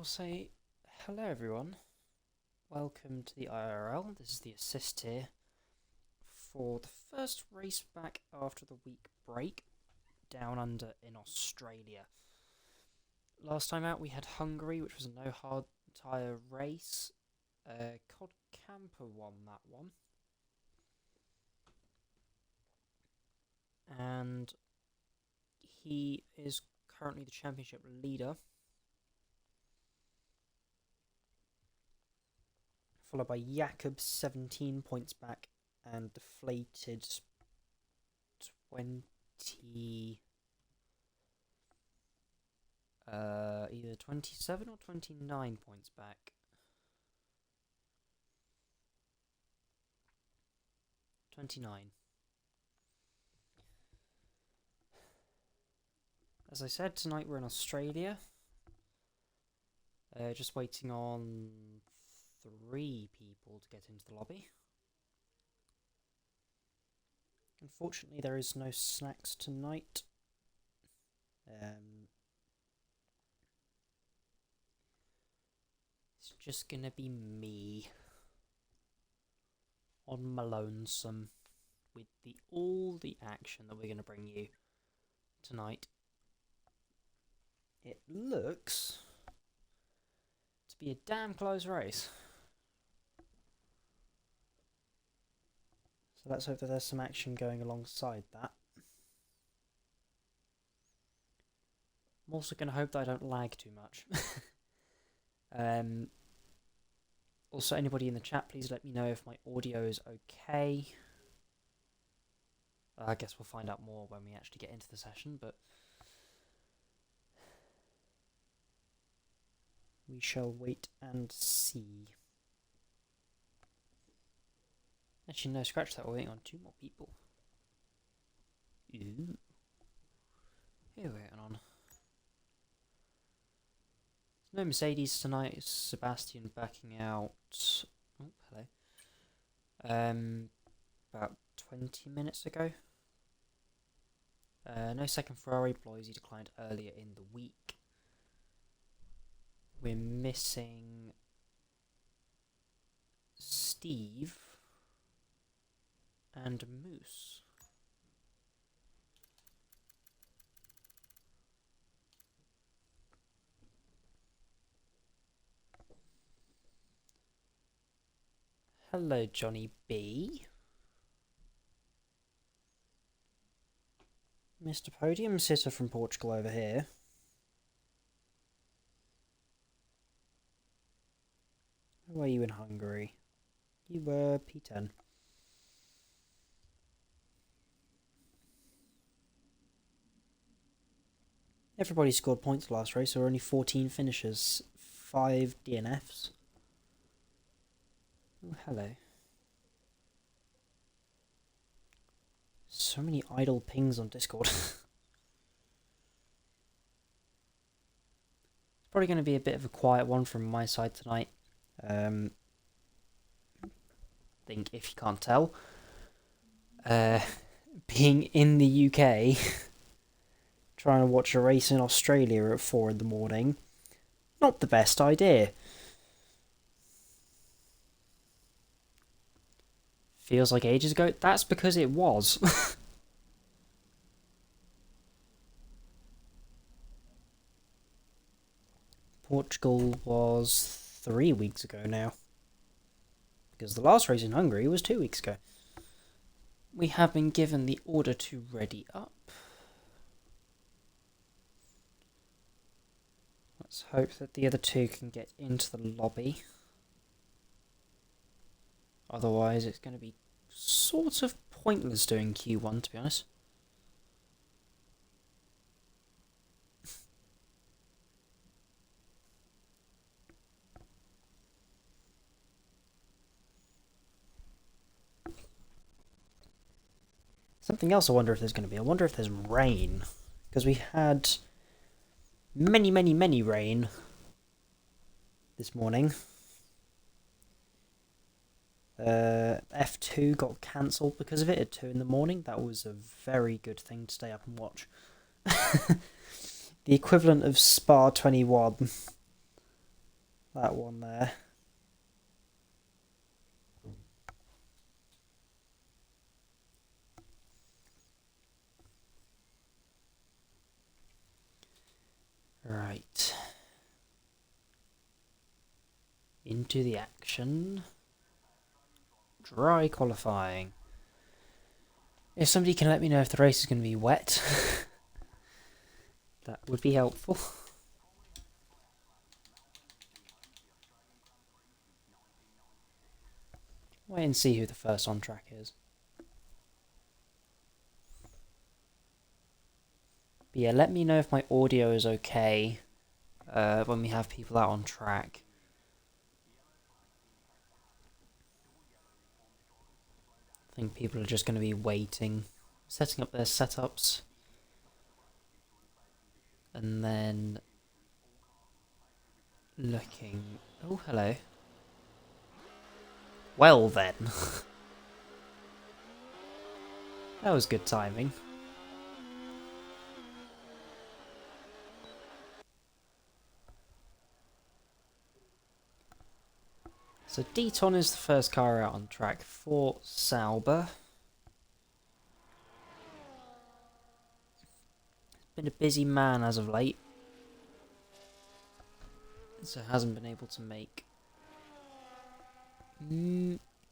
say hello everyone, welcome to the IIRL. This is the assist here for the first race back after the week break down under in Australia. Last time out we had Hungary, which was a no hard tyre race. Cod Camper won that one, and he is currently the championship leader, followed by Jakob 17 points back and Deflated 20 either 27 or 29 points back. 29. As I said, tonight we're in Australia. Just waiting on 3 people to get into the lobby. Unfortunately, there is no snacks tonight. It's just gonna be me on my lonesome with all the action that we're gonna bring you tonight. It looks to be a damn close race. So let's hope that there's some action going alongside that. I'm also going to hope that I don't lag too much. Also, anybody in the chat, please let me know if my audio is okay. I guess we'll find out more when we actually get into the session, but we shall wait and see. Actually, no, scratch that. We're waiting on 2 more people. Ooh. Here we're waiting on. No Mercedes tonight. It's Sebastian backing out. Oh, hello. About 20 minutes ago. No second Ferrari. Bloisy declined earlier in the week. We're missing Steve and Moose. Hello, Johnny B. Mr. Podium Sitter from Portugal over here. Who are you in Hungary? You were P10. Everybody scored points last race, so only 14 finishers, 5 DNFs. Oh, hello. So many idle pings on Discord. It's probably going to be a bit of a quiet one from my side tonight. I think if you can't tell, being in the UK, trying to watch a race in Australia at 4 in the morning, not the best idea. Feels like ages ago. That's because it was. Portugal was 3 weeks ago now, because the last race in Hungary was 2 weeks ago. We have been given the order to ready up. Let's hope that the other 2 can get into the lobby. Otherwise, it's going to be sort of pointless doing Q1, to be honest. Something else I wonder if there's going to be. I wonder if there's rain. Because we had many rain this morning. F2 got cancelled because of it at 2 in the morning. That was a very good thing to stay up and watch. The equivalent of Spa 21 that one there. Right. Into the action. Dry qualifying. If somebody can let me know if the race is going to be wet, that would be helpful. Wait and see who the first on track is. But yeah, let me know if my audio is okay when we have people out on track. I think people are just going to be waiting, setting up their setups, and then looking. Oh, hello. Well then. That was good timing. So Deton is the first car out on track for Sauber. Been a busy man as of late, so hasn't been able to make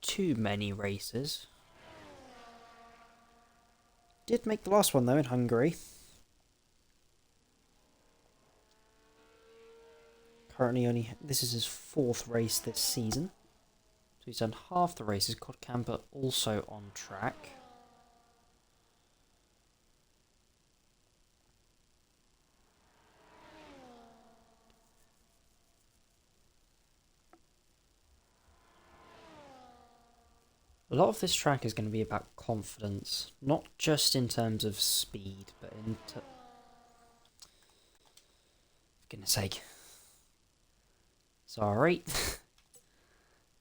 too many races. Did make the last one though in Hungary. Currently this is his 4th race this season. So he's done half the races. Cod Camper also on track. A lot of this track is going to be about confidence, not just in terms of speed, but in for goodness sake. Sorry.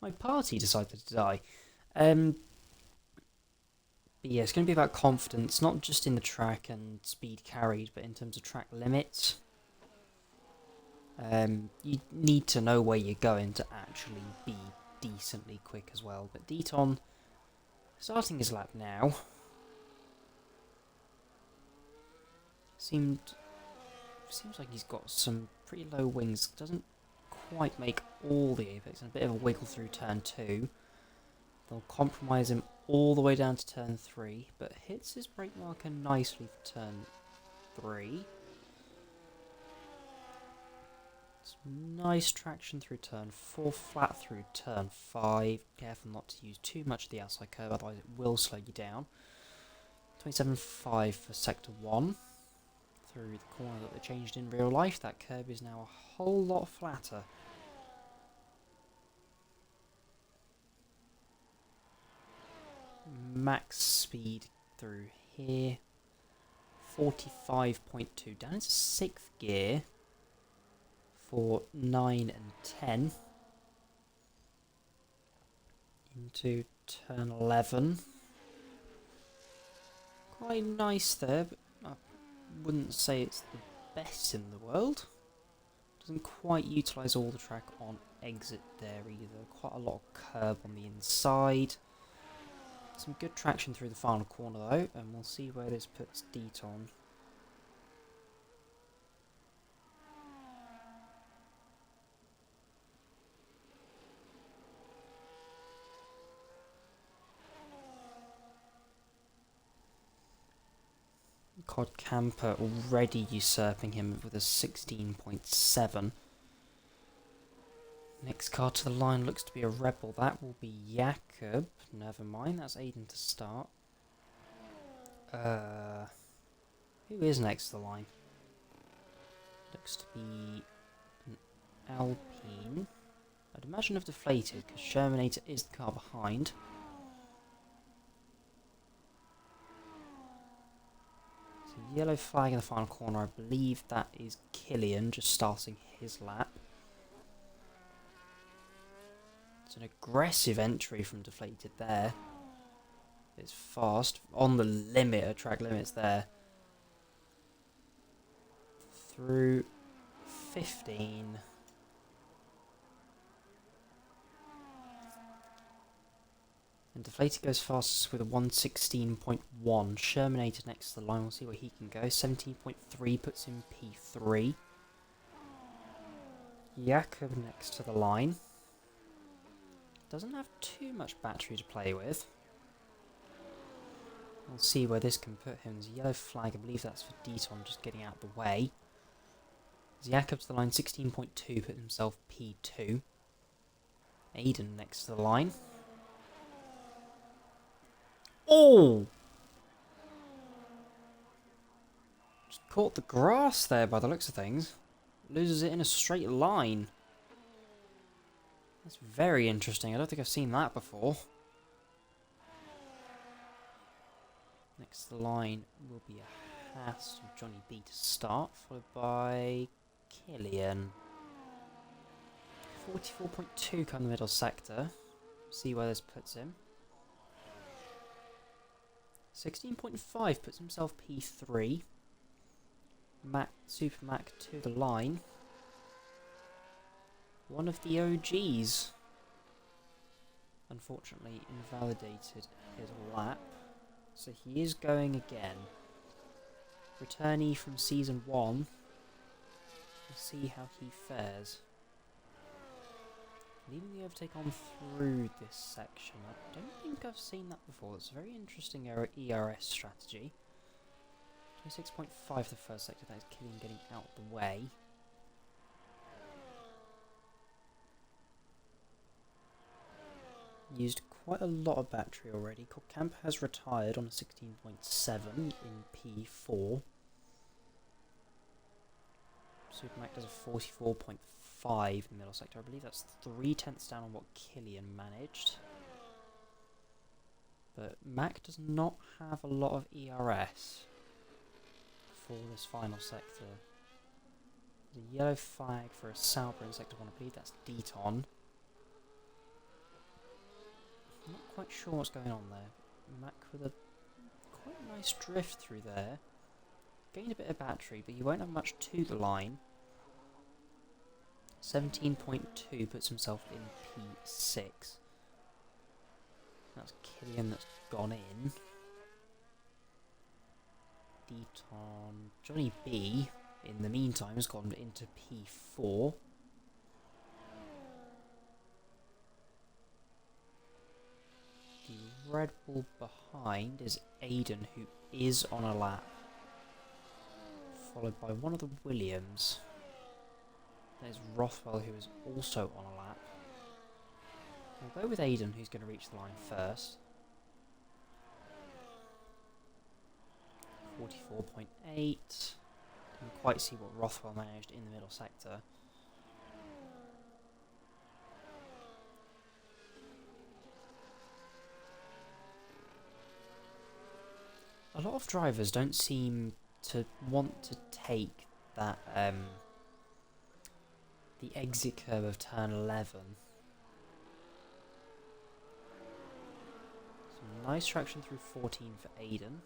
My party decided to die. But yeah, it's going to be about confidence, not just in the track and speed carried, but in terms of track limits. You need to know where you're going to actually be decently quick as well. But Deton, starting his lap now, seems like he's got some pretty low wings. Doesn't quite make all the apex, and a bit of a wiggle through turn 2. They'll compromise him all the way down to turn 3, but hits his brake marker nicely for turn 3. Nice traction through turn 4, flat through turn 5. Careful not to use too much of the outside curve, otherwise it will slow you down. 27.5 for sector 1. Through the corner that they changed in real life, that curve is now a whole lot flatter. Max speed through here. 45.2. Down into 6th gear for 9 and 10. Into turn 11. Quite nice there, but I wouldn't say it's the best in the world. Doesn't quite utilise all the track on exit there either. Quite a lot of curb on the inside. Some good traction through the final corner though, and we'll see where this puts Deton. Cod Camper already usurping him with a 16.7. Next car to the line looks to be a Rebel. That will be Jakob. Never mind, that's Aiden to start. Who is next to the line? Looks to be an Alpine. I'd imagine of Deflated, because Shermanator is the car behind. So yellow flag in the final corner. I believe that is Killian just starting his lap. It's an aggressive entry from Deflated there. It's fast, on the limit of track limits there. Through 15. And Deflated goes fastest with a 1:16.1. Shermanator next to the line, we'll see where he can go. 17.3 puts him P3. Jakob next to the line. Doesn't have too much battery to play with. We'll see where this can put him. There's a yellow flag, I believe that's for Deton just getting out of the way. Jakob to the line, 16.2, put himself P2. Aiden next to the line. Oh! Just caught the grass there by the looks of things. Loses it in a straight line. That's very interesting. I don't think I've seen that before. Next to the line will be a Haas and Johnny B to start, followed by Killian. 44.2 come the middle sector. See where this puts him. 16.5 puts himself P3. Super Mac to the line. One of the OGs. Unfortunately invalidated his lap. So he is going again. Returnee from Season 1. We'll see how he fares. Leaving the overtake on through this section. I don't think I've seen that before. It's a very interesting ERS strategy. 26.5 the first sector. That is Killian getting out the way. Used quite a lot of battery already. Camp has retired on a 16.7 in P4. Supermac does a 44.5 in the middle sector. I believe that's 3/10 down on what Killian managed. But Mac does not have a lot of ERS for this final sector. There's a yellow flag for a Sauber in sector 1. I believe that's Deton. I'm not quite sure what's going on there. Mac with a quite nice drift through there. Gained a bit of battery, but he won't have much to the line. 17.2 puts himself in P6. That's Killian that's gone in. Deton. Johnny B, in the meantime, has gone into P4. The Red Bull behind is Aiden, who is on a lap. Followed by one of the Williams. There's Rothwell, who is also on a lap. We'll go with Aiden, who's going to reach the line first. 44.8. Didn't quite see what Rothwell managed in the middle sector. A lot of drivers don't seem to want to take that the exit curve of turn 11. Some nice traction through 14 for Aiden.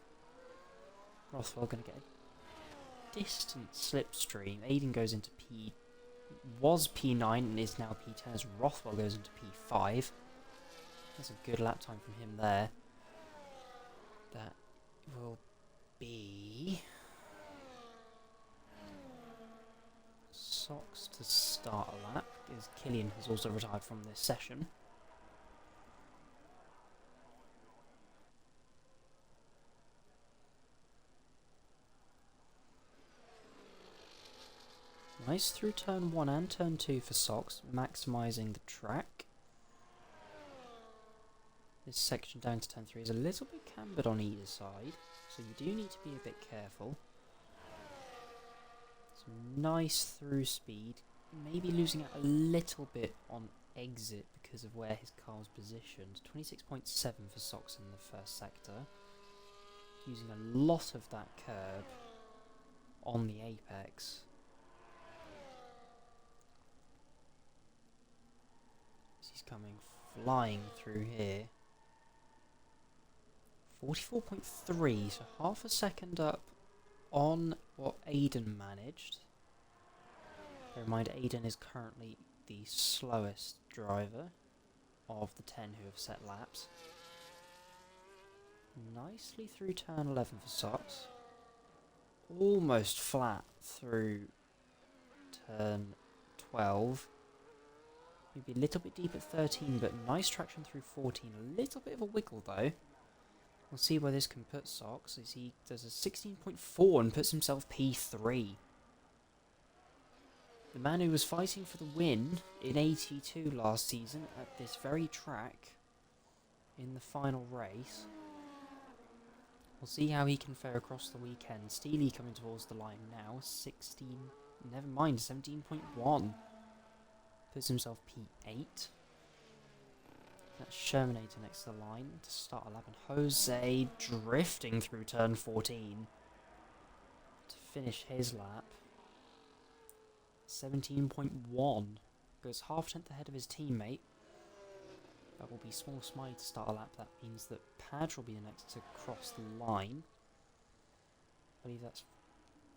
Rothwell going to get a distant slipstream. Aiden goes into was P9 and is now P10 as Rothwell goes into P5. That's a good lap time from him there. That will be Socks to start a lap, as Killian has also retired from this session. Nice through turn 1 and turn 2 for Socks, maximising the track. This section down to turn 3 is a little bit cambered on either side, so you do need to be a bit careful. Some nice through speed, maybe losing out a little bit on exit because of where his car was positioned. 26.7 for Socks in the first sector. Using a lot of that curb on the apex. He's coming flying through here. 44.3, so half a second up on what Aiden managed. Bear in mind, Aiden is currently the slowest driver of the 10 who have set laps. nicely through turn 11 for Socks. Almost flat through turn 12. Maybe a little bit deep at 13, but nice traction through 14. A little bit of a wiggle though. We'll see where this can put Socks as he does a 16.4 and puts himself P3. The man who was fighting for the win in 82 last season at this very track in the final race. We'll see how he can fare across the weekend. Steely coming towards the line now. 16, never mind, 17.1. Puts himself P8. That's Shermanator next to the line to start a lap. And Jose drifting through turn 14 to finish his lap. 17.1. Goes half a tenth ahead of his teammate. That will be Small Smiley to start a lap. That means that Padge will be the next to cross the line. I believe that's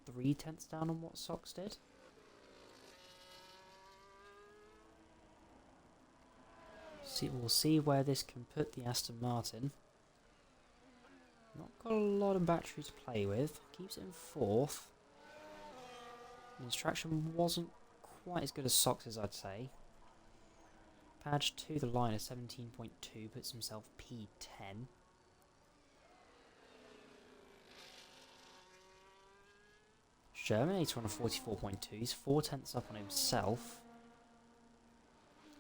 3/10 down on what Socks did. We'll see where this can put the Aston Martin. Not got a lot of battery to play with. Keeps it in 4th. And his traction wasn't quite as good as Socks's, I'd say. Padge to the line at 17.2, puts himself P10. Shermanator on a 44.2, he's 4/10 up on himself.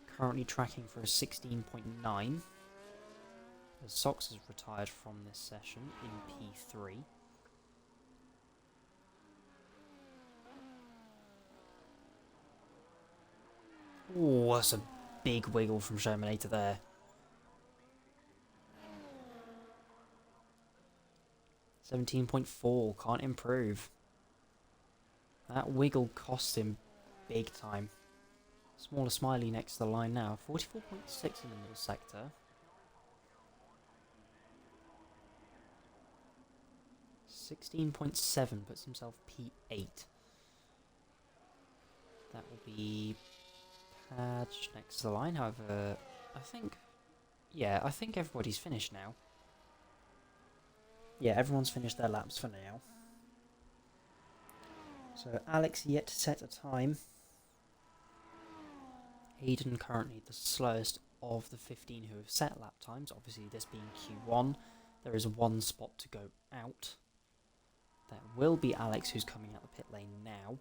Currently tracking for a 16.9. As Socks has retired from this session in P3. Oh, that's a big wiggle from Shermanator there. 17.4, can't improve. That wiggle cost him big time. Smaller Smiley next to the line now. 44.6 in the middle sector. 16.7 puts himself P8. That will be Padge next to the line. However, I think everybody's finished now. Yeah, everyone's finished their laps for now. So Alex yet to set a time. Hayden currently the slowest of the 15 who have set lap times. Obviously this being Q1, there is one spot to go out. That will be Alex who's coming out the pit lane now.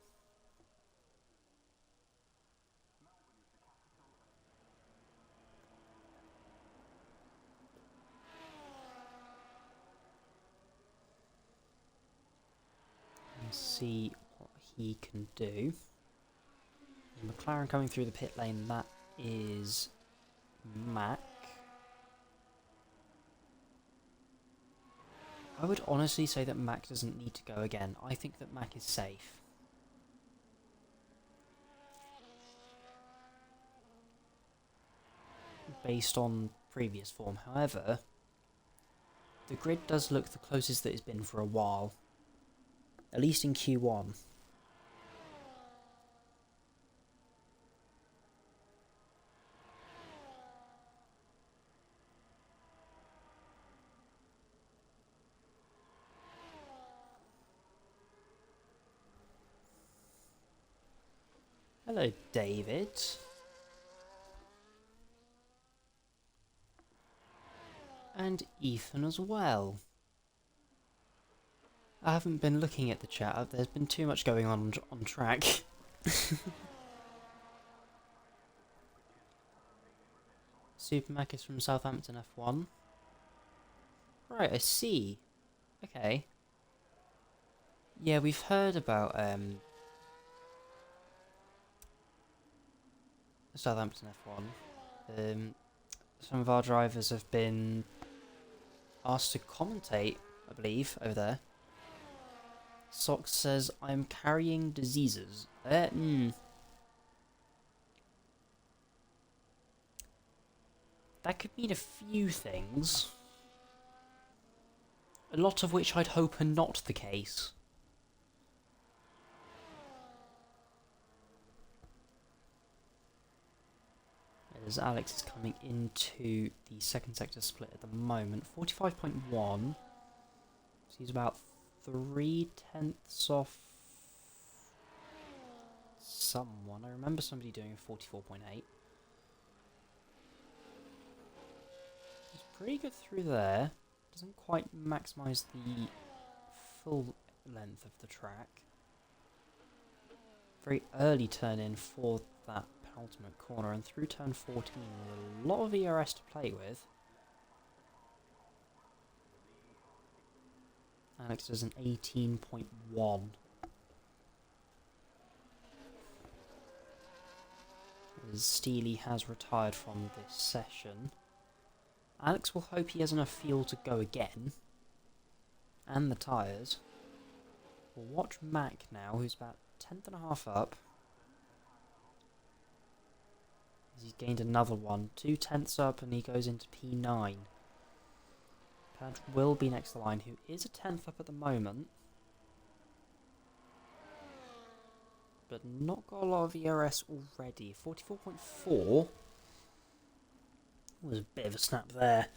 Let's see what he can do. McLaren coming through the pit lane, that is Mac. I would honestly say that Mac doesn't need to go again. I think that Mac is safe. Based on previous form. However, the grid does look the closest that it's been for a while. At least in Q1. Hello, David. And Ethan as well. I haven't been looking at the chat. There's been too much going on track. Supermac is from Southampton F1. Right, I see. Okay. Yeah, we've heard about Southampton F1. Some of our drivers have been asked to commentate, I believe, over there. Socks says, I'm carrying diseases. That could mean a few things. A lot of which I'd hope are not the case. as Alex is coming into the second sector split at the moment. 45.1. So he's about 3/10 off someone. I remember somebody doing 44.8. He's pretty good through there. Doesn't quite maximise the full length of the track. Very early turn in for that penultimate corner, and through turn 14 with a lot of ERS to play with. Alex does an 18.1. As Steely has retired from this session. Alex will hope he has enough fuel to go again. And the tyres. We'll watch Mac now, who's about 10.5 up. He's gained another one. 2/10 up and he goes into P9. Padge will be next to the line, who is a 10th up at the moment. But not got a lot of ERS already. 44.4. Was a bit of a snap there.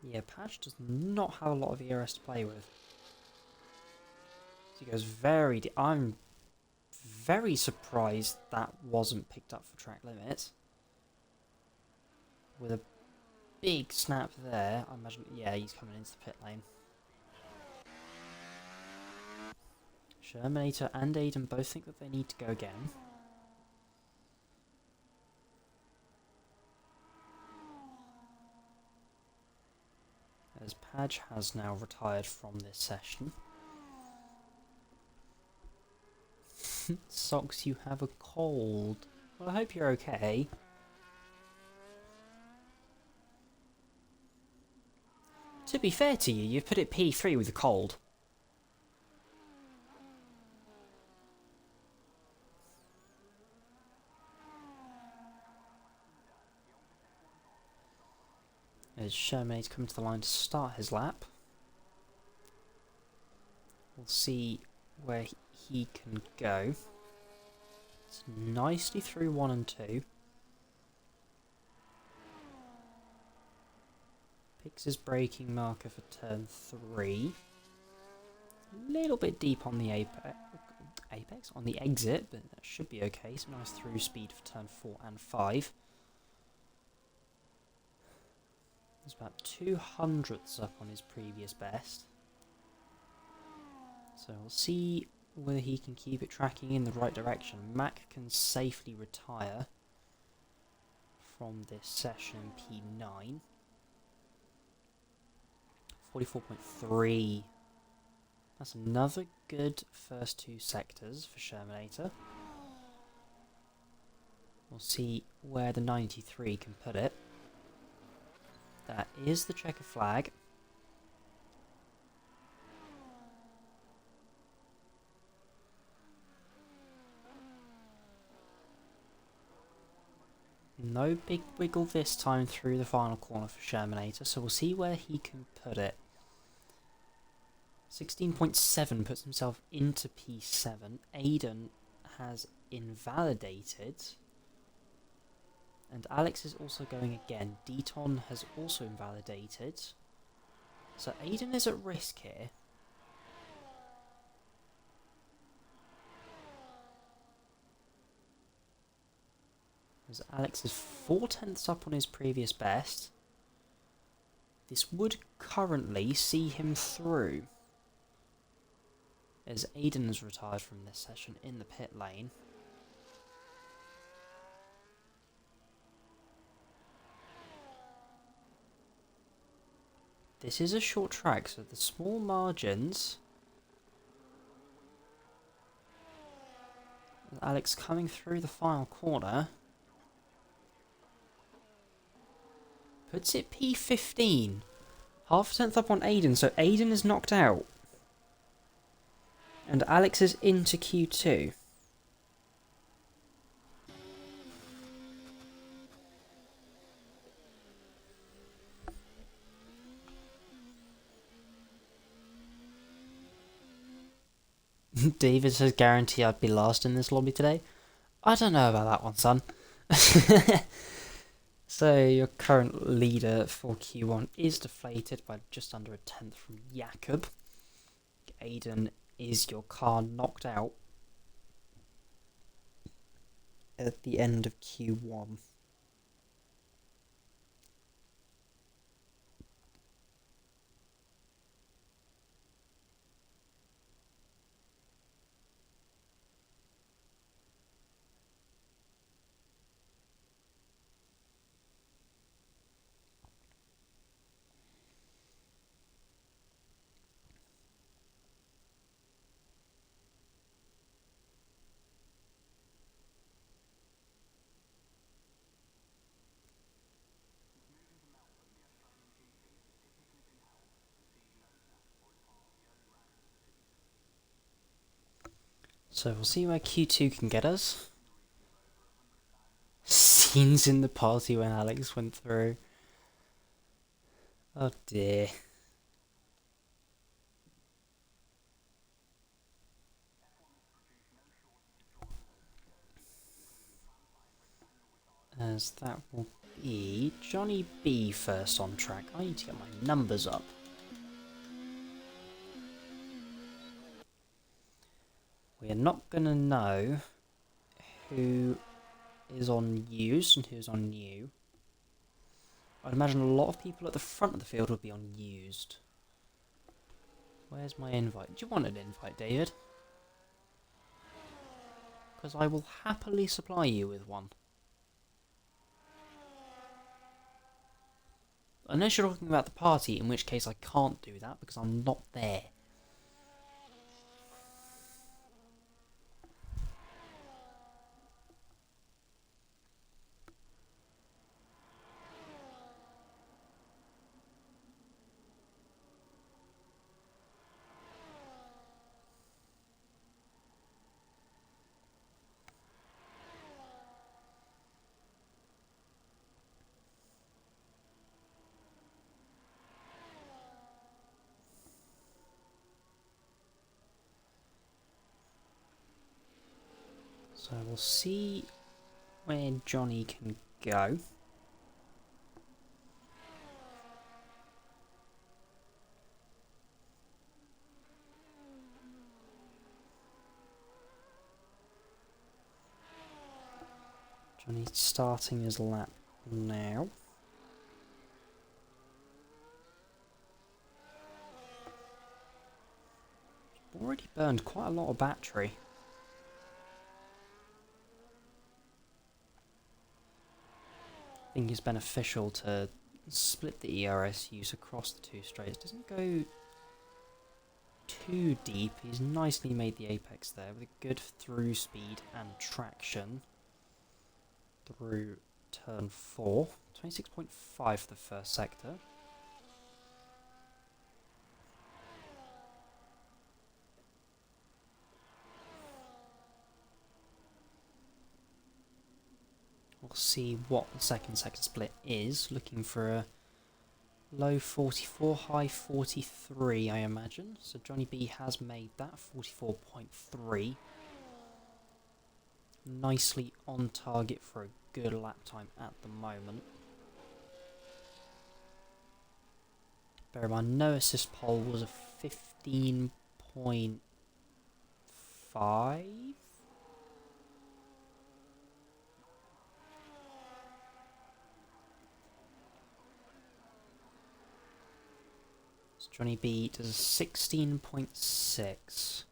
Yeah, Padge does not have a lot of ERS to play with. So he goes very deep. I'm very surprised that wasn't picked up for track limit. With a big snap there. I imagine, yeah, he's coming into the pit lane. Shermanator and Aiden both think that they need to go again. As Padge has now retired from this session. Socks, you have a cold. Well, I hope you're okay. To be fair to you, you've put it P3 with a cold. As Sherman's coming to the line to start his lap. We'll see where he can go. It's nicely through 1 and 2. Picks his braking marker for turn 3. A little bit deep on the apex on the exit, but that should be okay. So nice through speed for turn 4 and 5. There's about 200ths up on his previous best. So we'll see whether he can keep it tracking in the right direction. Mac can safely retire from this session in P9. 44.3. That's another good first 2 sectors for Shermanator. We'll see where the 93 can put it. That is the checker flag. No big wiggle this time through the final corner for Shermanator, so we'll see where he can put it. 16.7 puts himself into P7. Aiden has invalidated. And Alex is also going again. Deton has also invalidated. So Aiden is at risk here. As Alex is 4/10 up on his previous best. This would currently see him through. As Aiden has retired from this session in the pit lane. This is a short track, so the small margins. Alex coming through the final corner. Puts it P15. Half a tenth up on Aiden, so Aiden is knocked out. And Alex is into Q2. David says guarantee I'd be last in this lobby today. I don't know about that one, son. So your current leader for Q1 is deflated by just under a tenth from Jakob. Aiden is your car knocked out at the end of Q1. So we'll see where Q2 can get us. Scenes in the party when Alex went through. Oh dear. As that will be Johnny B first on track. I need to get my numbers up. We're not going to know who is on used and who's on new. I'd imagine a lot of people at the front of the field would be on used. Where's my invite? Do you want an invite, David? Because I will happily supply you with one. Unless you're talking about the party, in which case I can't do that because I'm not there. So we'll see where Johnny can go. Johnny's starting his lap now. Already burned quite a lot of battery. I think it's beneficial to split the ERS use across the two straights. Doesn't go too deep. He's nicely made the apex there with a good through speed and traction through turn 4. 26.5 for the first sector. We'll see what the second sector split is. Looking for a low 44, high 43, I imagine. So Johnny B has made that 44.3. Nicely on target for a good lap time at the moment. Bear in mind, no assist pole was a 15.5. Johnny B does a 16.6.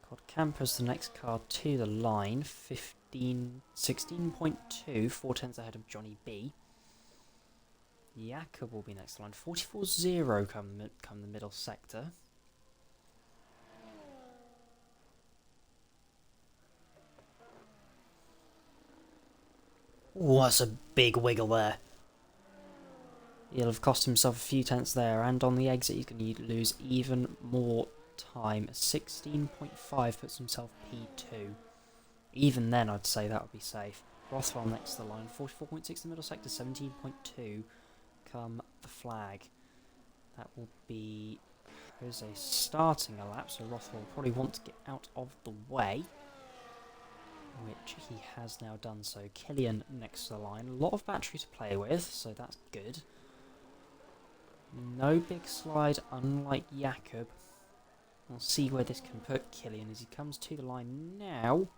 Cod Camper's the next car to the line. 16.2, 4 tenths ahead of Johnny B. Jakob will be next to line. 44.0 come the middle sector. Ooh, that's a big wiggle there. He'll have cost himself a few tenths there, and on the exit he's going to lose even more time. 16.5 puts himself P2. Even then I'd say that would be safe. Rothwell next to the line, 44.6 the middle sector, 17.2 come the flag. That will be Jose starting a lap, so Rothwell will probably want to get out of the way, which he has now done so. Killian next to the line. A lot of battery to play with, so that's good. No big slide, unlike Jakob. We'll see where this can put Killian as he comes to the line now.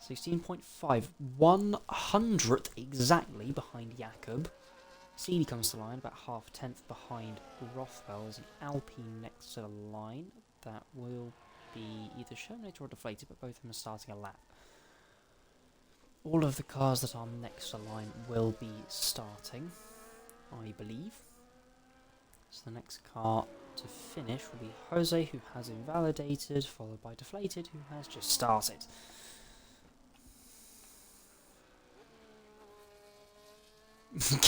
16.5, 100th exactly behind Jakob. Seeley comes to the line, about half-tenth behind Rothwell. There's an Alpine next to the line. That will be either Shootout or Deflated, but both of them are starting a lap. All of the cars that are next to the line will be starting, I believe. So the next car to finish will be Jose, who has invalidated, followed by Deflated, who has just started.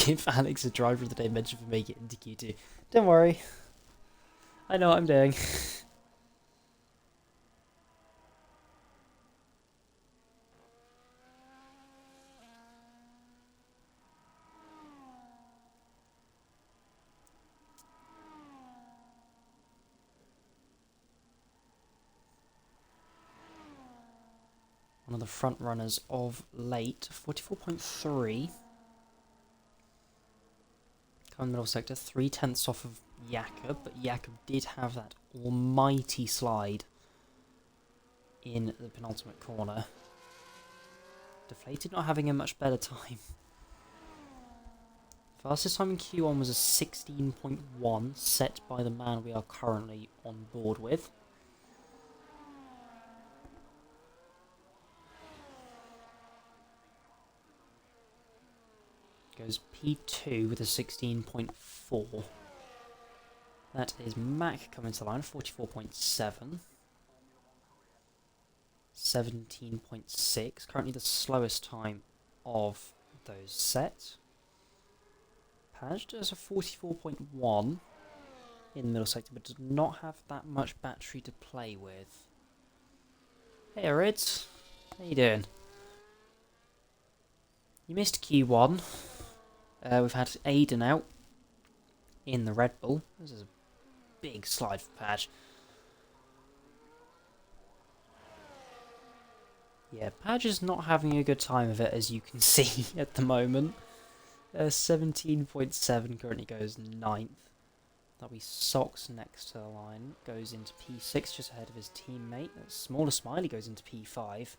Give Alex a driver of the day mention for making it into Q2. Don't worry. I know what I'm doing. One of the front runners of late, 44.3. Coming middle sector, 3/10 off of Jakob, but Jakob did have that almighty slide in the penultimate corner. Deflated not having a much better time. Fastest time in Q1 was a 16.1, set by the man we are currently on board with. Goes P2 with a 16.4. That is Mac coming to the line, 44.7. 17.6. Currently the slowest time of those sets. Padge does a 44.1 in the middle sector, but does not have that much battery to play with. Hey Rids, how you doing? You missed Q1. We've had Aiden out in the Red Bull. This is a big slide for Padge. Yeah, Padge is not having a good time of it, as you can see at the moment. 17.7 currently goes 9th. That'll be Socks next to the line. Goes into P6 just ahead of his teammate. Smaller Smiley goes into P5.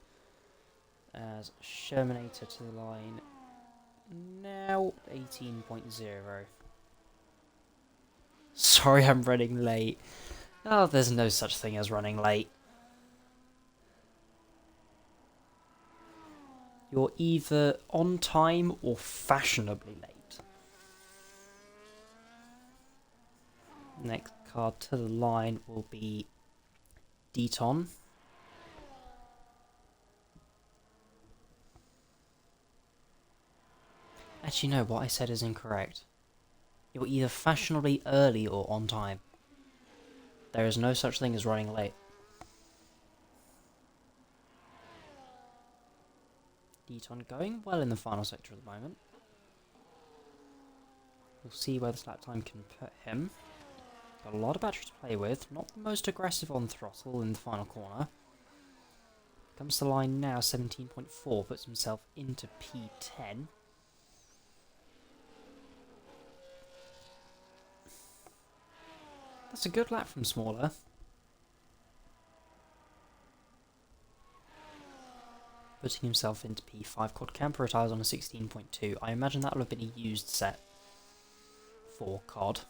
As Shermanator to the line. Now 18.0. Sorry I'm running late. Oh, there's no such thing as running late. You're either on time or fashionably late. Next card to the line will be Deton. Actually, no, what I said is incorrect. You're either fashionably early or on time. There is no such thing as running late. Deton going well in the final sector at the moment. We'll see where this lap time can put him. Got a lot of battery to play with. Not the most aggressive on throttle in the final corner. Comes to the line now, 17.4. Puts himself into P10. That's a good lap from Smaller. Putting himself into P5. Quad camper retires on a 16.2. I imagine that will have been a used set for COD.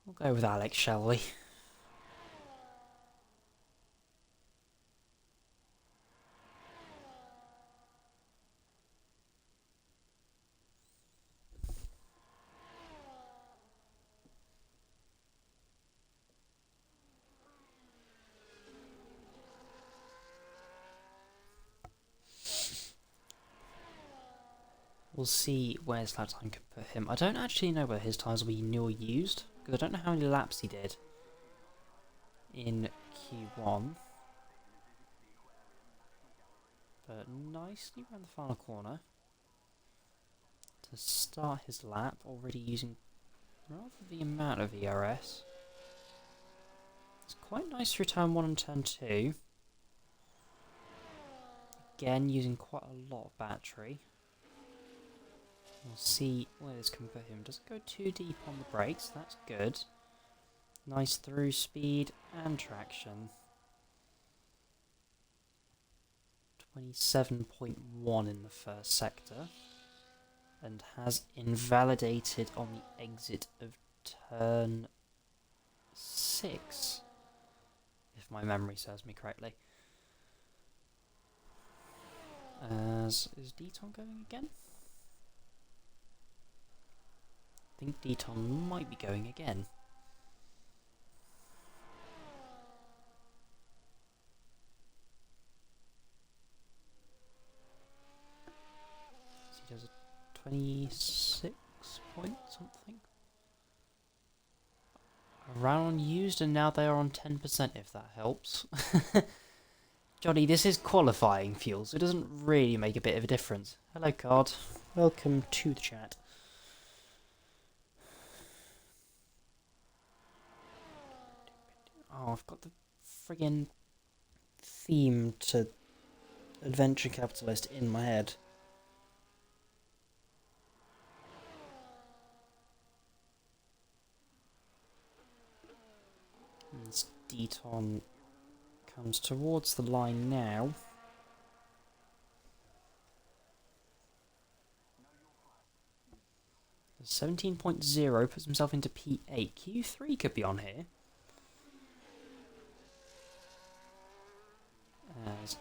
We'll go with Alex, shall we? We'll see where his lap time can put him. I don't actually know whether his tyres will be new or used, because I don't know how many laps he did in Q1. But nicely around the final corner. to start his lap, already using rather the amount of ERS. It's quite nice through turn 1 and turn 2. Again, using quite a lot of battery. We'll see where this can put him. Doesn't go too deep on the brakes, that's good. Nice through speed and traction. 27.1 in the first sector. And has invalidated on the exit of turn 6. If my memory serves me correctly. Is Deton going again? I think Deton might be going again. So he does a 26 point something. Around unused, and now they are on 10% if that helps. Johnny, this is qualifying fuel, so it doesn't really make a bit of a difference. Hello, Card. Welcome to the chat. Oh, I've got the friggin' theme to Adventure Capitalist in my head. As Deton comes towards the line now. The 17.0 puts himself into P8. Q3 could be on here. As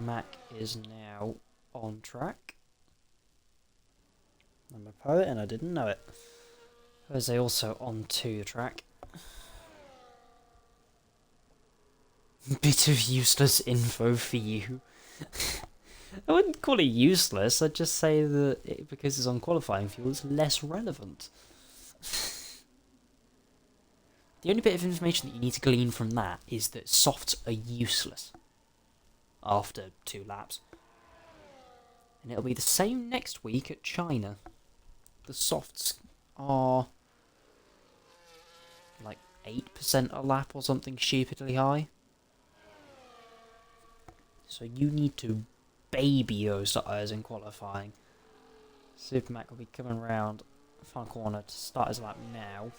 Mac is now on track. I'm a poet and I didn't know it. Jose also onto the track. Bit of useless info for you. I wouldn't call it useless, I'd just say that because it's on qualifying fuel, it's less relevant. The only bit of information that you need to glean from that is that softs are useless after 2 laps. And it'll be the same next week at China. The softs are like 8% a lap or something stupidly high. So you need to baby those tyres in qualifying. Supermac will be coming around the final corner to start his lap now.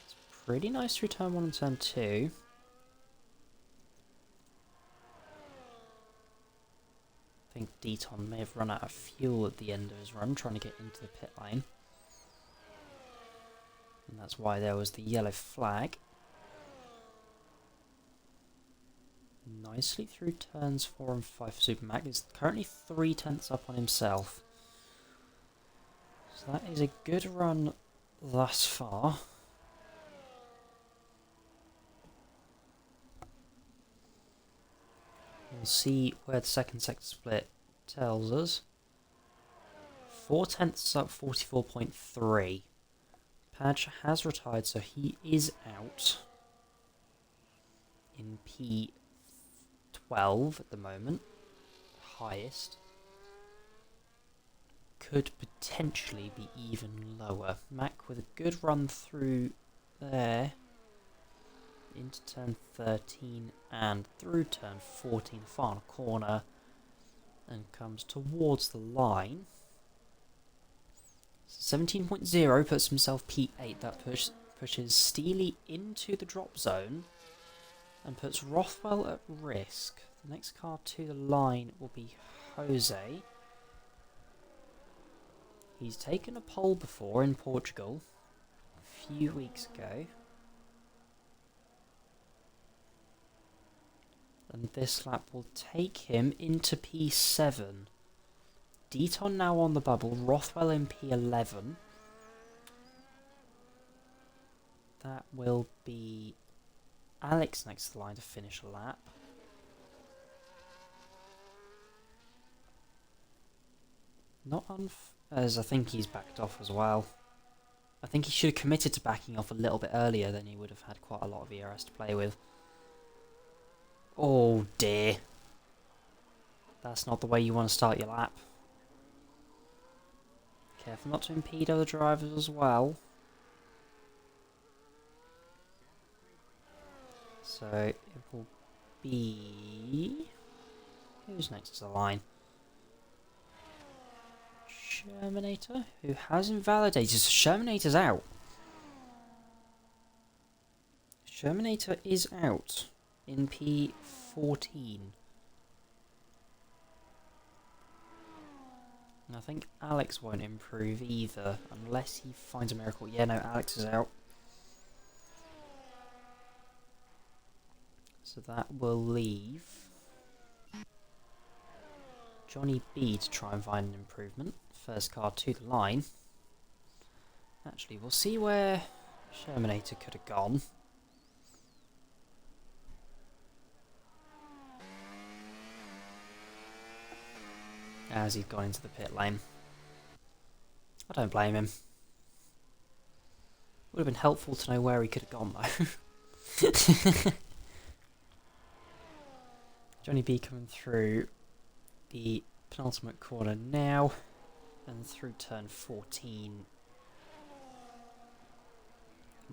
It's pretty nice through turn 1 and turn 2. I think Deton may have run out of fuel at the end of his run, trying to get into the pit lane. And that's why there was the yellow flag. Nicely through turns 4 and 5 for Supermac. He's currently 3/10 up on himself. So that is a good run thus far. We'll see where the second sector split tells us. 4/10 up, 44.3. Padge has retired, so he is out in P12 at the moment. Highest. Could potentially be even lower. Mac with a good run through there. Into turn 13 and through turn 14, final corner, and comes towards the line. 17.0 puts himself P8. That pushes Steely into the drop zone and puts Rothwell at risk. The next car to the line will be Jose. He's taken a pole before in Portugal a few weeks ago. And this lap will take him into P7. Deton now on the bubble, Rothwell in P11. That will be Alex next to the line to finish a lap. Not as I think he's backed off as well. I think he should have committed to backing off a little bit earlier, then he would have had quite a lot of ERS to play with. Oh dear. That's not the way you want to start your lap. Careful not to impede other drivers as well. So it will be... Who's next to the line? Shermanator, who has invalidated. So Shermanator's out. Shermanator is out in P14. And I think Alex won't improve either, unless he finds a miracle. Yeah, no, Alex is out. So that will leave Johnny B to try and find an improvement. First car to the line. Actually, we'll see where Shermanator could have gone. As he's gone into the pit lane. I don't blame him. Would have been helpful to know where he could have gone though. Johnny B coming through the penultimate corner now, and through turn 14.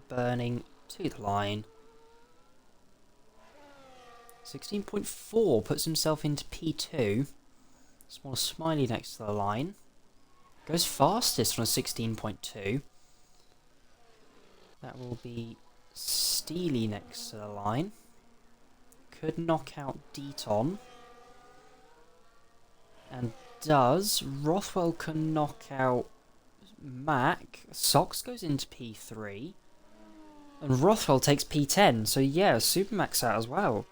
Burning to the line. 16.4 puts himself into P2. Small Smiley next to the line. Goes fastest on a 16.2. That will be Steely next to the line. Could knock out Deaton. And does. Rothwell can knock out Mac. Sox goes into P3. And Rothwell takes P10. So yeah, Supermax out as well.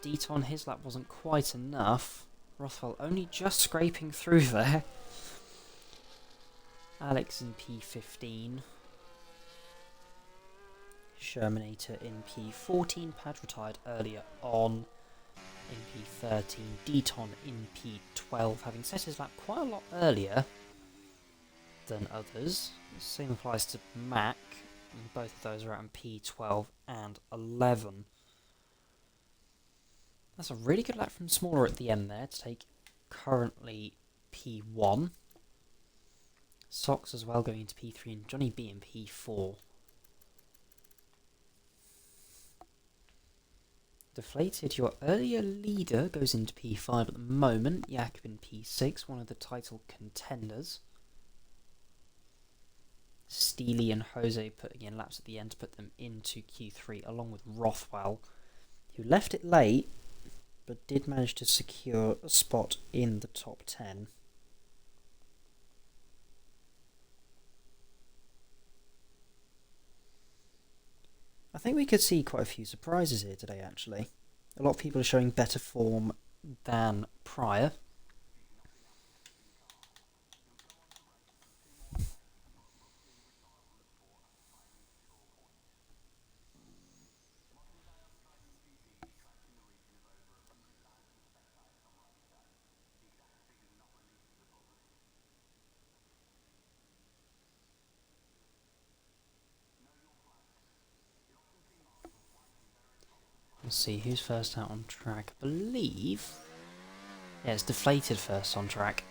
Deaton, his lap wasn't quite enough. Rothwell only just scraping through there. Alex in P15. Shermanator in P14. Padge retired earlier on in P13. Deaton in P12, having set his lap quite a lot earlier than others. The same applies to Mac. And both of those are out in P12 and 11. That's a really good lap from Smaller at the end there to take currently P1. Sox as well going into P3 and Johnny B in P4. Deflated, your earlier leader, goes into P5 at the moment. Jakob in P6, one of the title contenders. Steely and Jose putting in laps at the end to put them into Q3, along with Rothwell, who left it late, but did manage to secure a spot in the top 10. I think we could see quite a few surprises here today, actually. A lot of people are showing better form than prior. Let's see who's first out on track. I believe... yeah, it's Deflated first on track.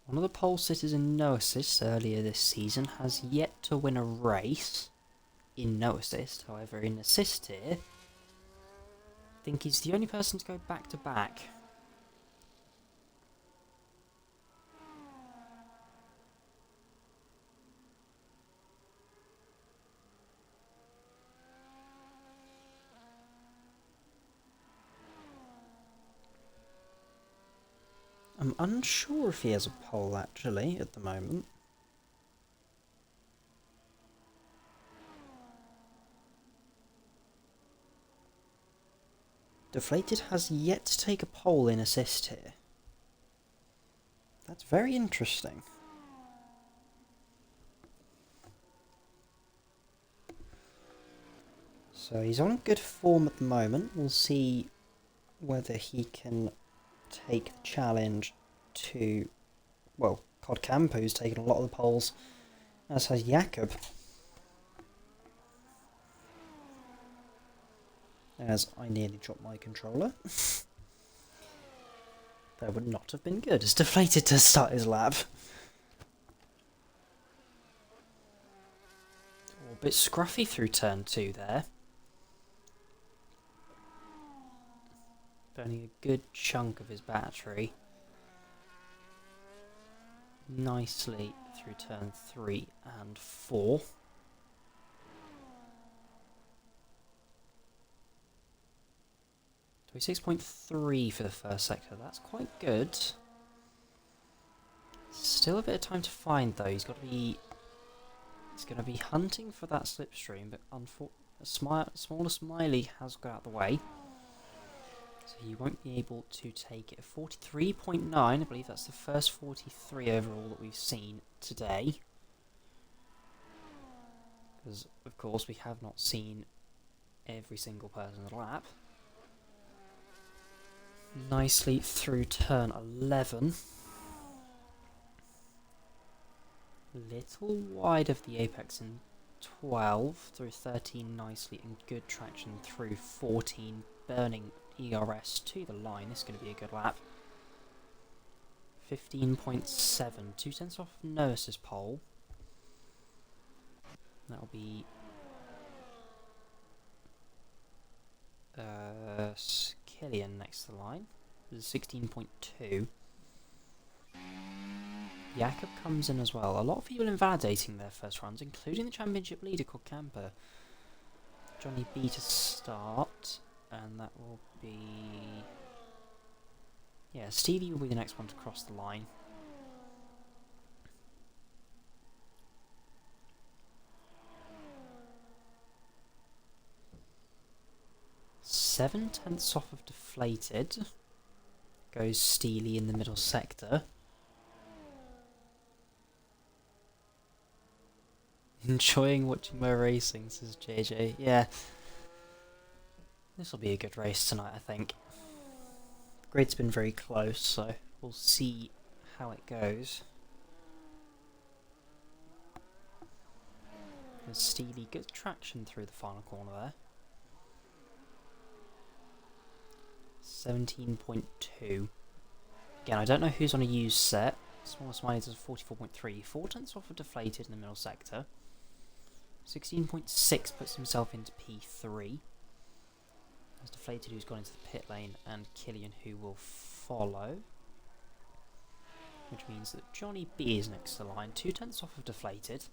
One of the pole sitters in no assist earlier this season has yet to win a race in no assist. However, in assist here, I think he's the only person to go back to back. I'm unsure if he has a pole actually at the moment. Deflated has yet to take a pole in assist here. That's very interesting. So he's on good form at the moment. We'll see whether he can take the challenge to, well, Cod Campo's taken a lot of the poles, as has Jakob. As I nearly dropped my controller. That would not have been good. It's deflated to start his lap. Oh, a bit scruffy through turn 2 there. Burning a good chunk of his battery. Nicely through turn 3 and 4. So 6.3 for the first sector, that's quite good. Still a bit of time to find though, he's going to be hunting for that slipstream, but smaller Smiley has got out of the way. So he won't be able to take it. 43.9, I believe that's the first 43 overall that we've seen today. Because, of course, we have not seen every single person's lap. Nicely through turn 11. Little wide of the apex in 12, through 13 nicely, and good traction through 14, burning ERS to the line. This is going to be a good lap. 15.7, 2 tenths off Noah's pole. That'll be Killian next to the line. This is 16.2. Jakob comes in as well. A lot of people invalidating their first runs, including the championship leader called Camper. Johnny B to start, and that will be... yeah, Stevie will be the next one to cross the line. Seven tenths off of Deflated. Goes Steely in the middle sector. Enjoying watching my racing, says JJ. Yeah. This will be a good race tonight, I think. The grid's been very close, so we'll see how it goes. And Steely gets traction through the final corner there. 17.2. Again, I don't know who's on a used set. Smallest Smiley's is 44.3. 4 tenths off of Deflated in the middle sector. 16.6 puts himself into P3. There's Deflated, who's gone into the pit lane, and Killian, who will follow. Which means that Johnny B is next to the line. 2 tenths off of Deflated.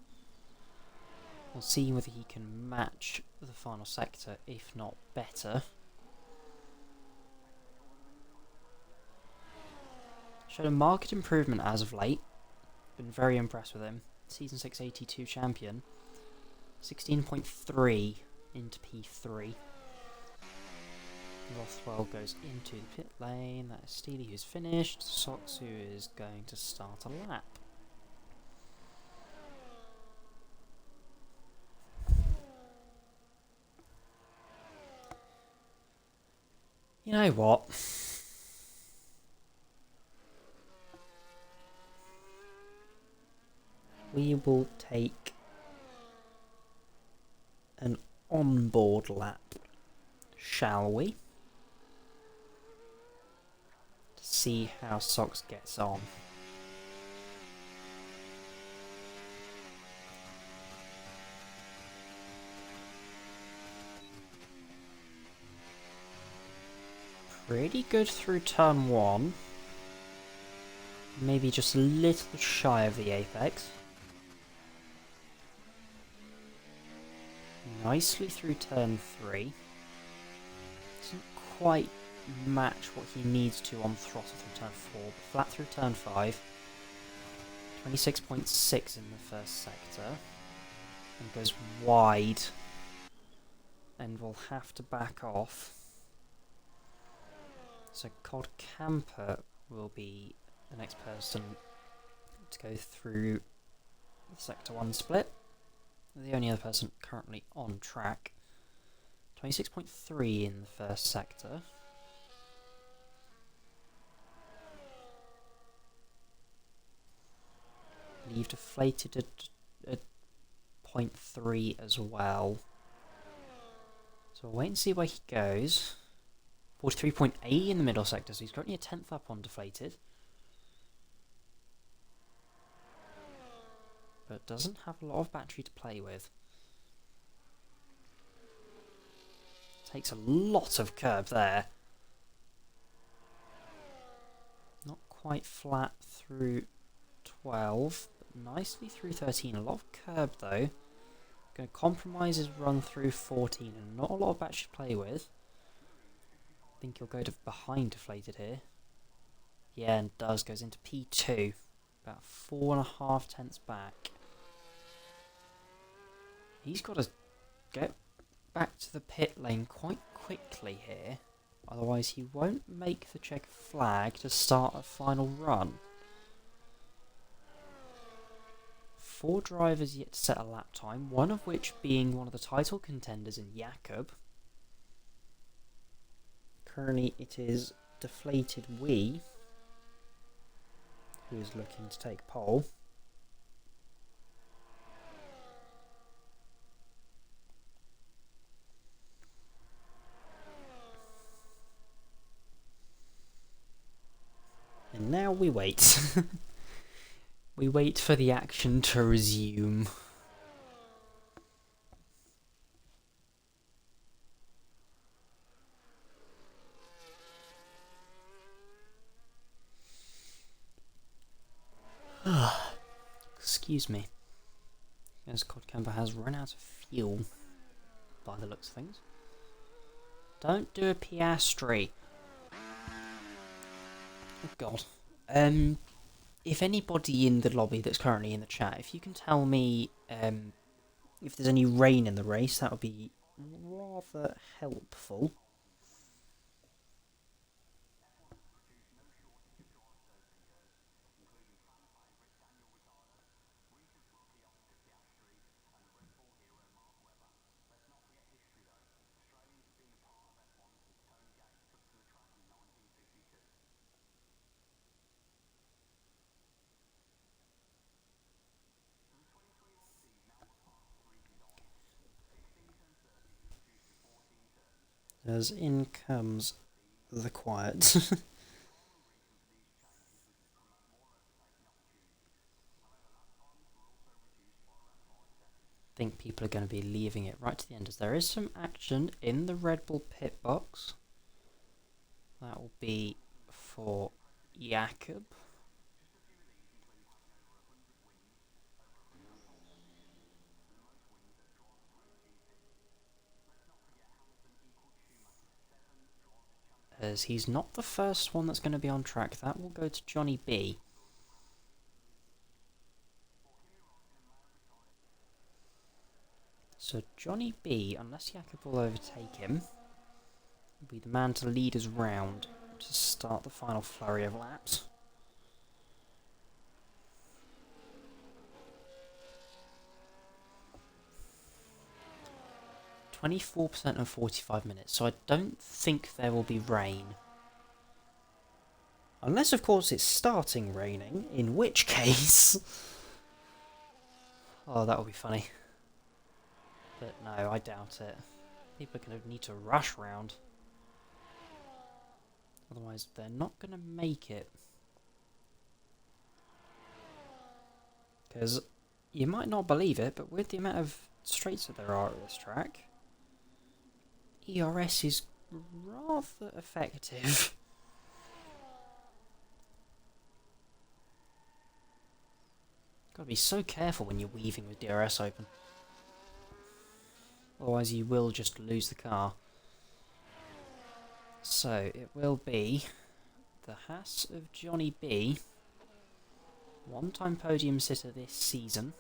We'll see whether he can match the final sector, if not better. Showed a marked improvement as of late. Been very impressed with him. Season 6 82 champion. 16.3 into P3. Rothwell goes into the pit lane. That is Steely, who's finished. Sox, who is going to start a lap. You know what? We will take an onboard lap, shall we? To see how Sox gets on. Pretty good through turn 1. Maybe just a little shy of the apex. Nicely through turn 3. Doesn't quite match what he needs to on throttle through turn 4, but flat through turn 5. 26.6 in the first sector. And goes wide. And will have to back off. So Cod Camper will be the next person to go through the sector 1 split. The only other person currently on track. 26.3 in the first sector. Leave deflated at 0.3 as well. So we'll wait and see where he goes. 43.8 in the middle sector, so he's currently a 10th up on deflated. But doesn't have a lot of battery to play with. Takes a lot of curb there. Not quite flat through 12, but nicely through 13. A lot of curb though. Going to compromise his run through 14 and not a lot of battery to play with. I think he'll go to behind deflated here. Yeah, and does. Goes into P2. About 4.5 tenths back. He's got to get back to the pit lane quite quickly here. Otherwise he won't make the check flag to start a final run. 4 drivers yet to set a lap time, one of which being one of the title contenders in Jakob. Currently it is DeflatedWee who is looking to take pole. And now we wait. We wait for the action to resume. Excuse me. As Codcamber has run out of fuel, by the looks of things. Don't do a Piastri. Oh god. If anybody in the lobby that's currently in the chat, if you can tell me if there's any rain in the race, that would be rather helpful. As in comes the quiet. I think people are going to be leaving it right to the end as there is some action in the Red Bull pit box. That will be for Jakob. As he's not the first one that's going to be on track, that will go to Johnny B. So Johnny B, unless Jakob will overtake him, will be the man to lead us round to start the final flurry of laps. %, and 45 minutes, so I don't think there will be rain. Unless, of course, it's starting raining, in which case... oh, that would be funny. But no, I doubt it. People are going to need to rush round. Otherwise, they're not going to make it. Because you might not believe it, but with the amount of straights that there are at this track, ERS is rather effective. Gotta be so careful when you're weaving with DRS open. Otherwise you will just lose the car. So it will be the Haas of Johnny B, one-time podium sitter this season,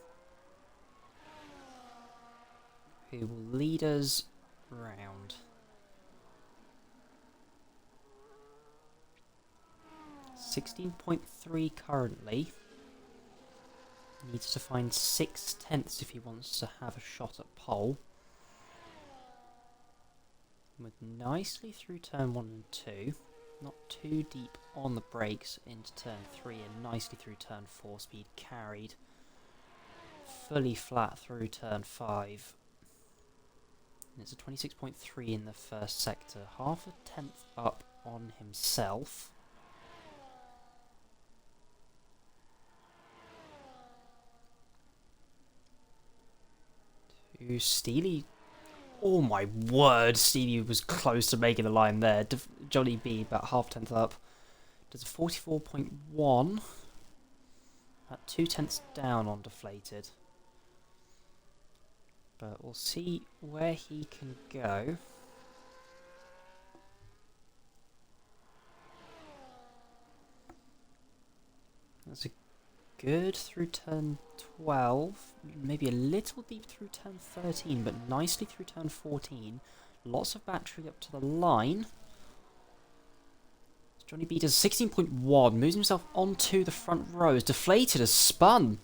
who will lead us round. 16.3 currently. Needs to find 6 tenths if he wants to have a shot at pole. With nicely through turn 1 and 2. Not too deep on the brakes into turn 3 and nicely through turn 4. Speed carried. Fully flat through turn 5. And it's a 26.3 in the first sector. Half a tenth up on himself. To Steely. Oh my word, Steely was close to making the line there. Johnny B about half tenth up. Does a 44.1. About 2 tenths down on Deflated. But we'll see where he can go. That's a good through turn 12, maybe a little deep through turn 13, but nicely through turn 14. Lots of battery up to the line. Johnny B does 16.1, moves himself onto the front row. Deflated has spun.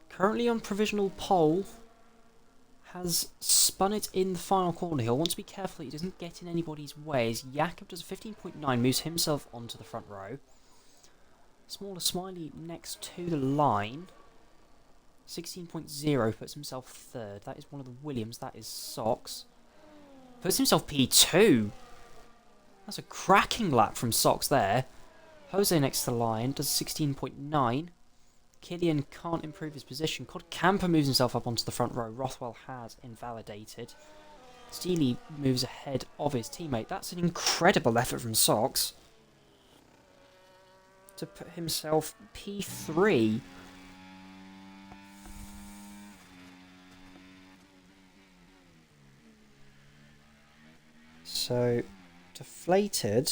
Currently on provisional pole, has spun it in the final corner. He'll want to be careful that he doesn't get in anybody's way, as Jakob does a 15.9, moves himself onto the front row. Smaller Smiley next to the line. 16.0 puts himself third. That is one of the Williams. That is Socks. Puts himself P2. That's a cracking lap from Socks there. Jose next to the line does 16.9. Killian can't improve his position. Cod Camper moves himself up onto the front row. Rothwell has invalidated. Steely moves ahead of his teammate. That's an incredible effort from Socks to put himself P3. So, Deflated,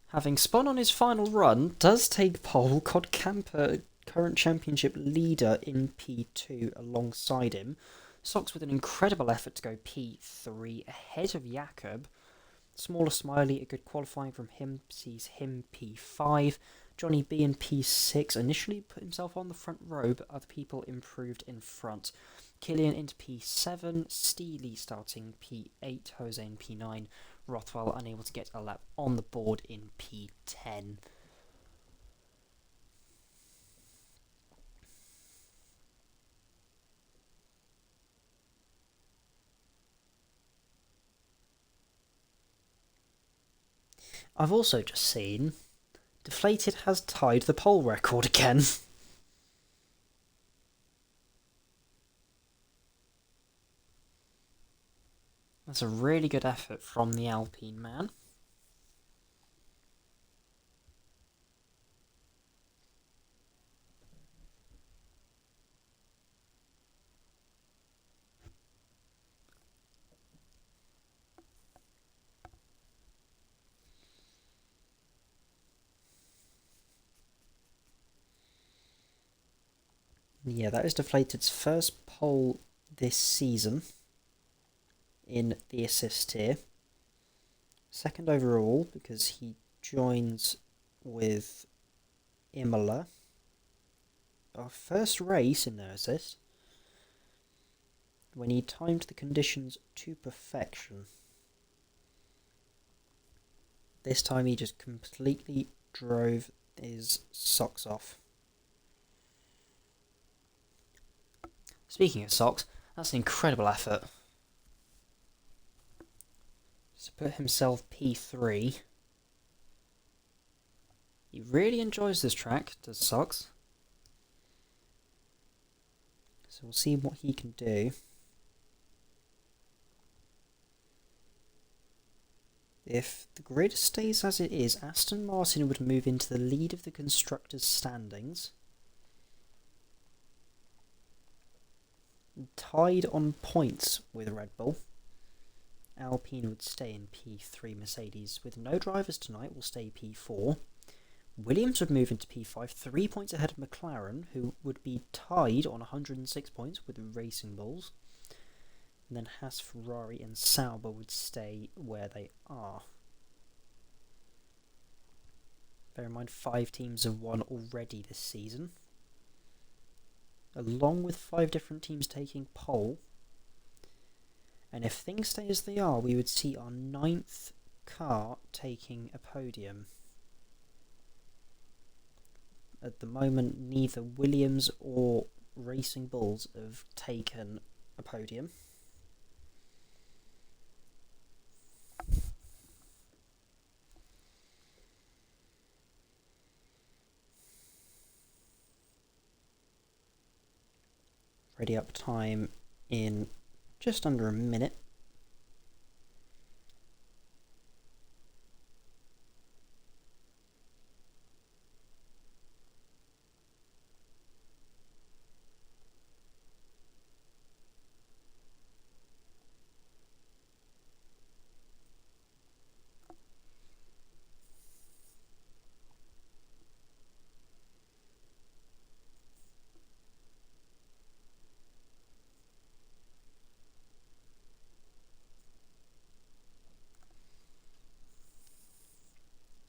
having spun on his final run, does take pole. Cod Camper, current championship leader, in P2 alongside him. Socks with an incredible effort to go P3 ahead of Jakob. Smaller Smiley, a good qualifying from him, sees him P5. Johnny B in P6 initially put himself on the front row, but other people improved in front. Killian into P7, Steely starting P8, Jose in P9, Rothwell unable to get a lap on the board in P10. I've also just seen Deflated has tied the pole record again. That's a really good effort from the Alpine man. Yeah, that is Deflated's first pole this season in the assist tier. Second overall, because he joins with Imola. Our first race in their assist, when he timed the conditions to perfection. This time he just completely drove his socks off. Speaking of Socks, that's an incredible effort. To put himself P3. He really enjoys this track, does Socks. So we'll see what he can do. If the grid stays as it is, Aston Martin would move into the lead of the constructors' standings. Tied on points with Red Bull. Alpine would stay in P3. Mercedes, with no drivers tonight, will stay P4. Williams would move into P5, 3 points ahead of McLaren, who would be tied on 106 points with the Racing Bulls. And then Haas, Ferrari and Sauber would stay where they are. Bear in mind, 5 teams have won already this season. Along with 5 different teams taking pole. And if things stay as they are, we would see our 9th car taking a podium. At the moment, neither Williams or Racing Bulls have taken a podium. Ready up time in just under a minute.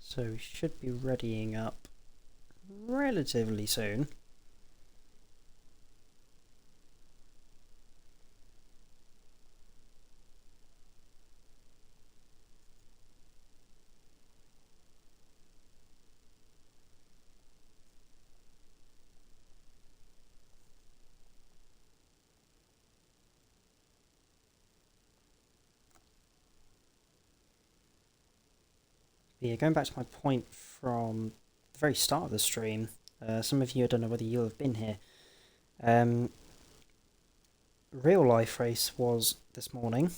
So we should be readying up relatively soon. Yeah, going back to my point from the very start of the stream, some of you, I don't know whether you'll have been here, real life race was this morning,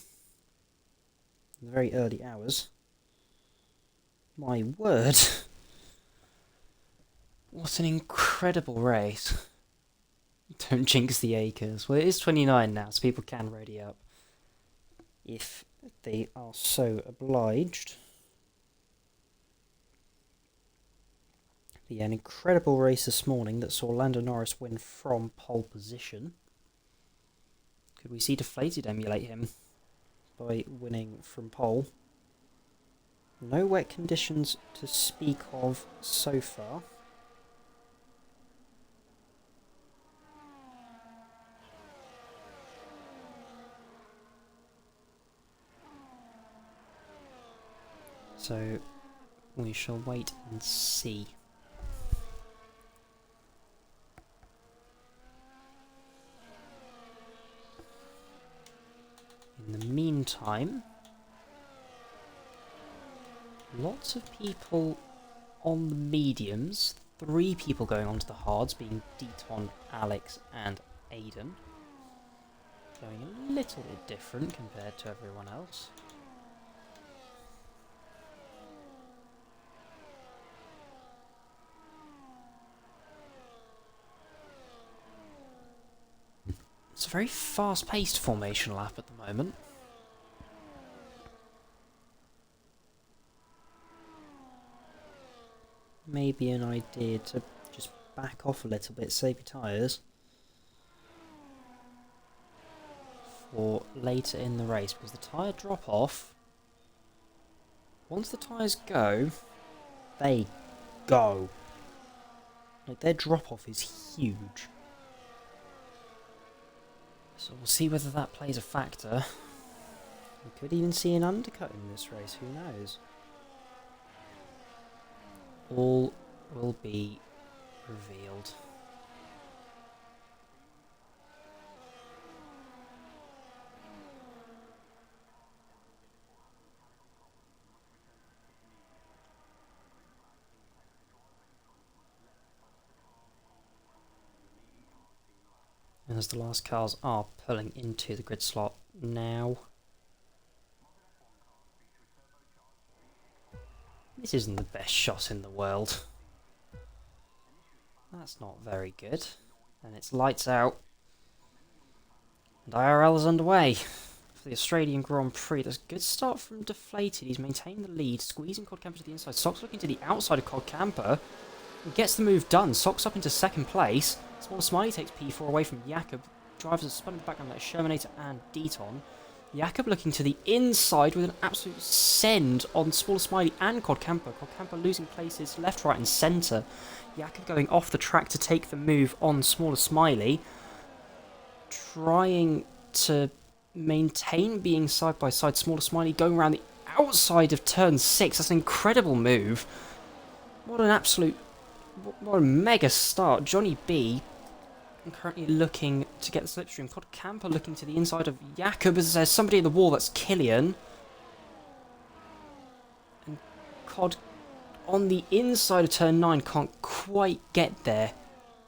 in the very early hours. My word, what an incredible race. Don't jinx the acres. Well, it is 29 now, so people can ready up if they are so obliged. Yeah, an incredible race this morning that saw Lando Norris win from pole position. Could we see Deflated emulate him by winning from pole? No wet conditions to speak of so far. So we shall wait and see. In the meantime, lots of people on the mediums, 3 people going on to the hards, being Deton, Alex and Aiden. Going a little bit different compared to everyone else. It's a very fast-paced formation lap at the moment. Maybe an idea to just back off a little bit, save your tyres for later in the race, because the tyre drop off, once the tyres go, they go. Like, their drop off is huge. So we'll see whether that plays a factor. We could even see an undercut in this race, who knows? All will be revealed. And as the last cars are pulling into the grid slot now. This isn't the best shot in the world. That's not very good. And it's lights out. And IRL is underway for the Australian Grand Prix. There's a good start from Deflated. He's maintained the lead, squeezing Cod Camper to the inside. Sock's looking to the outside of Cod Camper. He gets the move done. Sock's up into second place. Smaller Smiley takes P4 away from Jakob. Drivers are spun in the background like Shermanator and Deton. Jakob looking to the inside with an absolute send on Smaller Smiley and Cod Camper. Cod Camper losing places left, right and centre. Jakob going off the track to take the move on Smaller Smiley. Trying to maintain being side by side. Smaller Smiley going around the outside of turn 6. That's an incredible move. What an absolute... What a mega start. Johnny B currently looking to get the slipstream. Cod Camper looking to the inside of Jakob as there's somebody in the wall. That's Killian. And Cod on the inside of turn 9 can't quite get there.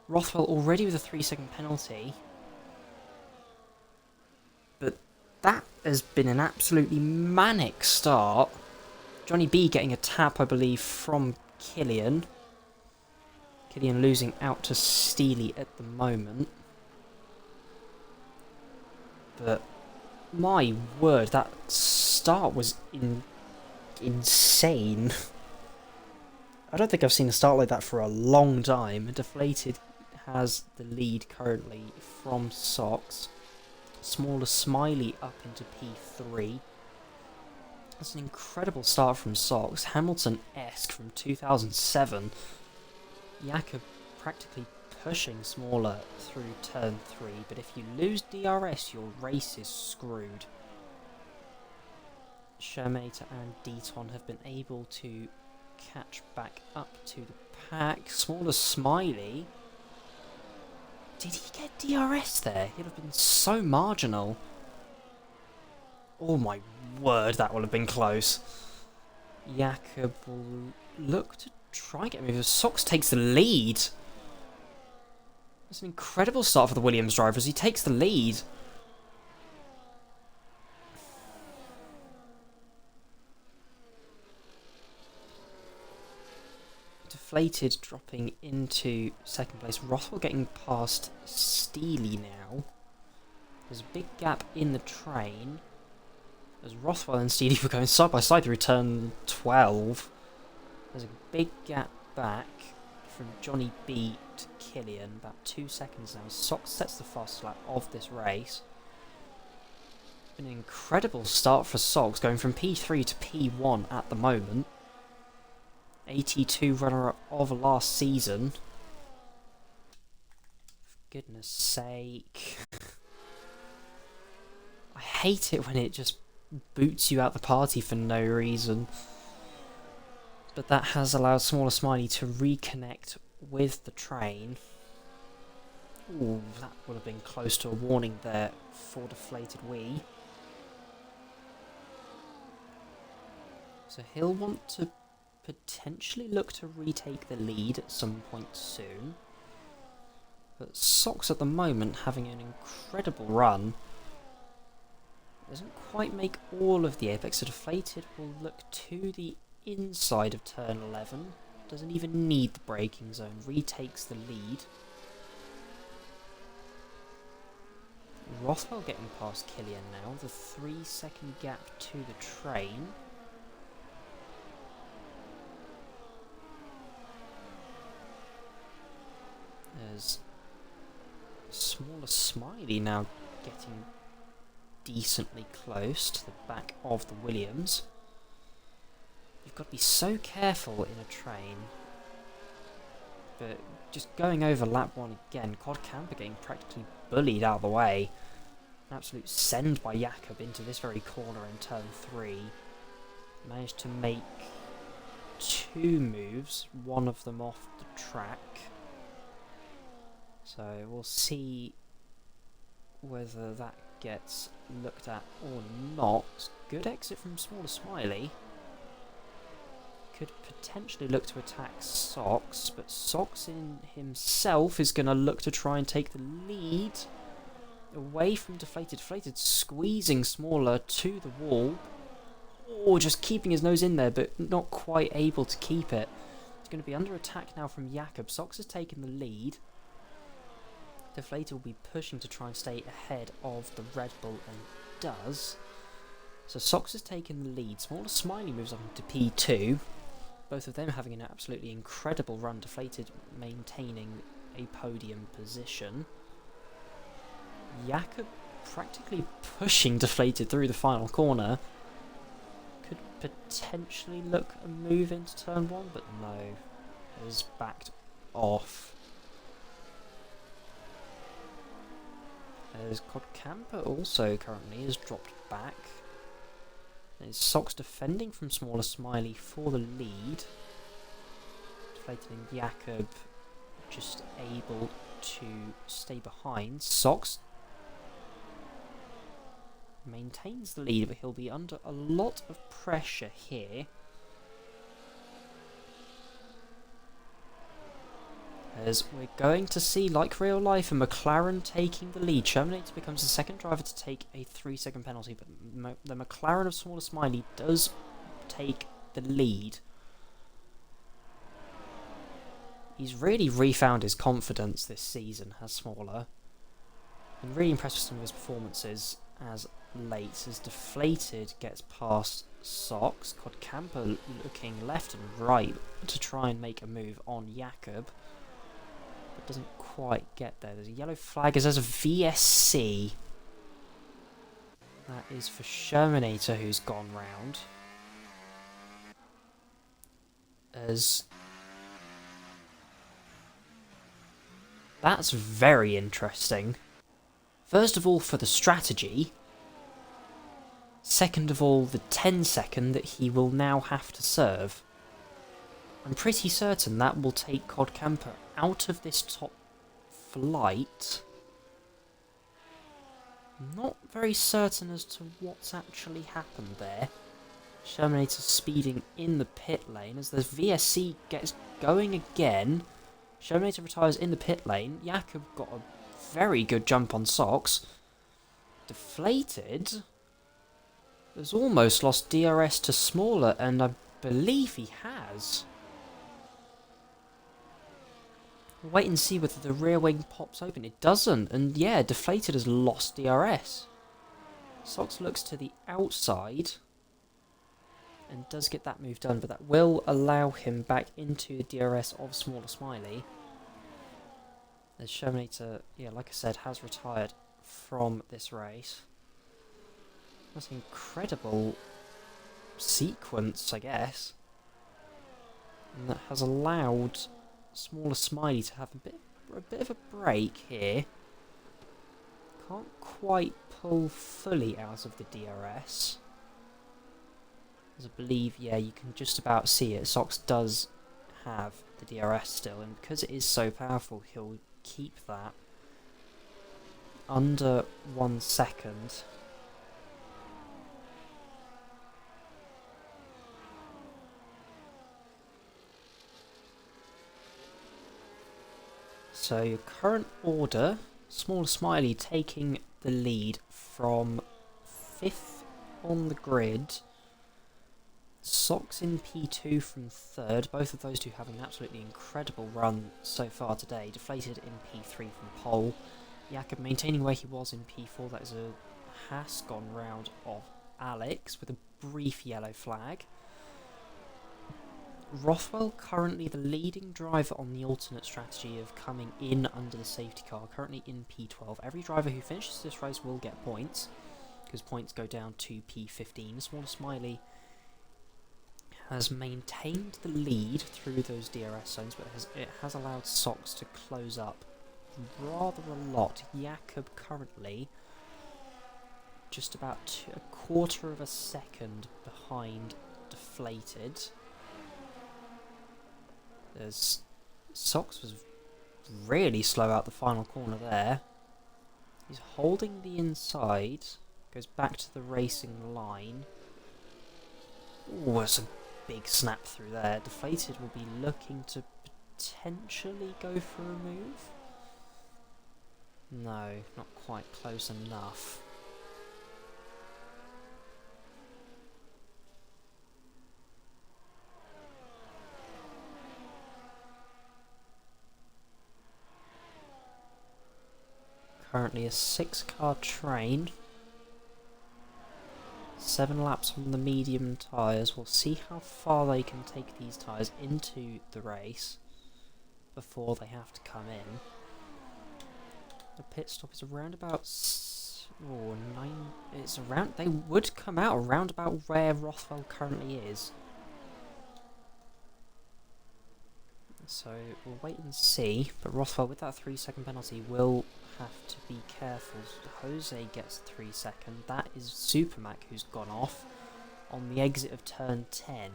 Rothwell already with a 3-second penalty. But that has been an absolutely manic start. Johnny B getting a tap, I believe, from Killian. Killian losing out to Steely at the moment. But my word, that start was insane. I don't think I've seen a start like that for a long time. Deflated has the lead currently from Socks. Smaller Smiley up into P3. That's an incredible start from Socks. Hamilton-esque from 2007. Jakob practically pushing Smaller through turn 3, but if you lose DRS, your race is screwed. Shermater and Deton have been able to catch back up to the pack. Smaller Smiley. Did he get DRS there? He'd have been so marginal. Oh my word, that will have been close. Jakob will look to try and get moved. Socks takes the lead. That's an incredible start for the Williams driver as he takes the lead. Deflated dropping into second place. Rothwell getting past Steely now. There's a big gap in the train as Rothwell and Steely were going side by side through turn 12. There's a big gap back from Johnny B to Killian. About 2 seconds now. Socks sets the fastest lap of this race. An incredible start for Socks, going from P3 to P1 at the moment. 82 runner-up of last season. For goodness sake. I hate it when it just boots you out the party for no reason. But that has allowed Smaller Smiley to reconnect with the train. Ooh, that would have been close to a warning there for DeflatedWee. So he'll want to potentially look to retake the lead at some point soon. But Socks at the moment having an incredible run. Doesn't quite make all of the apex, so Deflated will look to the inside of turn 11. Doesn't even need the braking zone. Retakes the lead. Rothwell getting past Killian now. The 3-second gap to the train. There's Smaller Smiley now getting decently close to the back of the Williams. You've got to be so careful in a train. But just going over lap 1 again, Cod Camper getting practically bullied out of the way. An absolute send by Jakob into this very corner in turn 3. Managed to make 2 moves, one of them off the track. So we'll see whether that gets looked at or not. Good exit from Smaller Smiley. Could potentially look to attack Socks, but Socks in himself is going to look to try and take the lead away from Deflated. Deflated squeezing Smaller to the wall. Or just keeping his nose in there, but not quite able to keep it. It's going to be under attack now from Jakob. Socks has taken the lead. Deflated will be pushing to try and stay ahead of the Red Bull, and does. So Socks has taken the lead. Smaller Smiley moves up into P2. Both of them having an absolutely incredible run. Deflated maintaining a podium position. Jakob practically pushing Deflated through the final corner. Could potentially look a move into turn 1, but no. Has backed off. As Codcamper also currently has dropped back. There's Socks defending from Smaller Smiley for the lead. Deflated and Jakob just able to stay behind. Socks maintains the lead, but he'll be under a lot of pressure here. As we're going to see, like real life, a McLaren taking the lead. Shermanator becomes the second driver to take a 3-second penalty, but the McLaren of Smaller Smiley does take the lead. He's really refound his confidence this season, has Smaller. Been really impressed with some of his performances as late, as Deflated gets past Socks. Codcamper looking left and right to try and make a move on Jakob, but doesn't quite get there. There's a yellow flag as there's a VSC. That is for Shermanator, who's gone round. As that's very interesting. First of all, for the strategy. Second of all, the 10-second that he will now have to serve. I'm pretty certain that will take Codcamper out of this top flight. Not very certain as to what's actually happened there. Shermanator speeding in the pit lane as the VSC gets going again. Shermanator retires in the pit lane. Jakob got a very good jump on Socks. Deflated has almost lost DRS to Smaller, and I believe he has. We'll wait and see whether the rear wing pops open. It doesn't, and yeah, Deflated has lost DRS. Socks looks to the outside and does get that move done, but that will allow him back into the DRS of Smaller Smiley. As Shermanator, yeah, like I said, has retired from this race. That's an incredible sequence, I guess. And that has allowed Smaller Smiley to have a bit of a break here. Can't quite pull fully out of the DRS. As I believe, yeah, you can just about see it. Socks does have the DRS still, and because it is so powerful, he'll keep that under 1 second. So your current order, Smaller Smiley taking the lead from 5th on the grid. Socks in P2 from 3rd, both of those two having an absolutely incredible run so far today. Deflated in P3 from pole. Jakob maintaining where he was in P4, that is a Haas gone round of Alex with a brief yellow flag. Rothwell currently the leading driver on the alternate strategy of coming in under the safety car, currently in P12. Every driver who finishes this race will get points, because points go down to P15. Smaller Smiley has maintained the lead through those DRS zones, but it has allowed Socks to close up rather a lot. Jakob currently just about a quarter of a second behind Deflated. As Socks was really slow out the final corner there. He's holding the inside, goes back to the racing line. Ooh, that's a big snap through there. Deflated will be looking to potentially go for a move. No, not quite close enough. Currently a 6-car train. 7 laps on the medium tyres. We'll see how far they can take these tyres into the race before they have to come in. The pit stop is around about 9. It's around. They would come out around about where Rothwell currently is. So we'll wait and see, but Rothwell with that 3-second penalty will have to be careful. Jose gets 3 seconds. That is Supermac who's gone off on the exit of turn 10.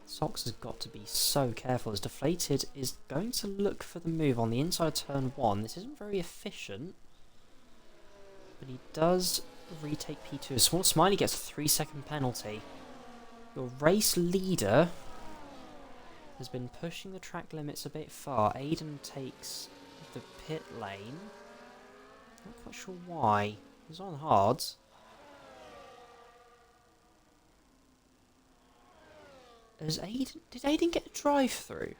Sox has got to be so careful as Deflated is going to look for the move on the inside of turn 1. This isn't very efficient, but he does retake P2. Small Smiley gets a 3-second penalty. Your race leader has been pushing the track limits a bit far. Aiden takes the pit lane. Not quite sure why. He's on hards. Did Aiden get a drive-through?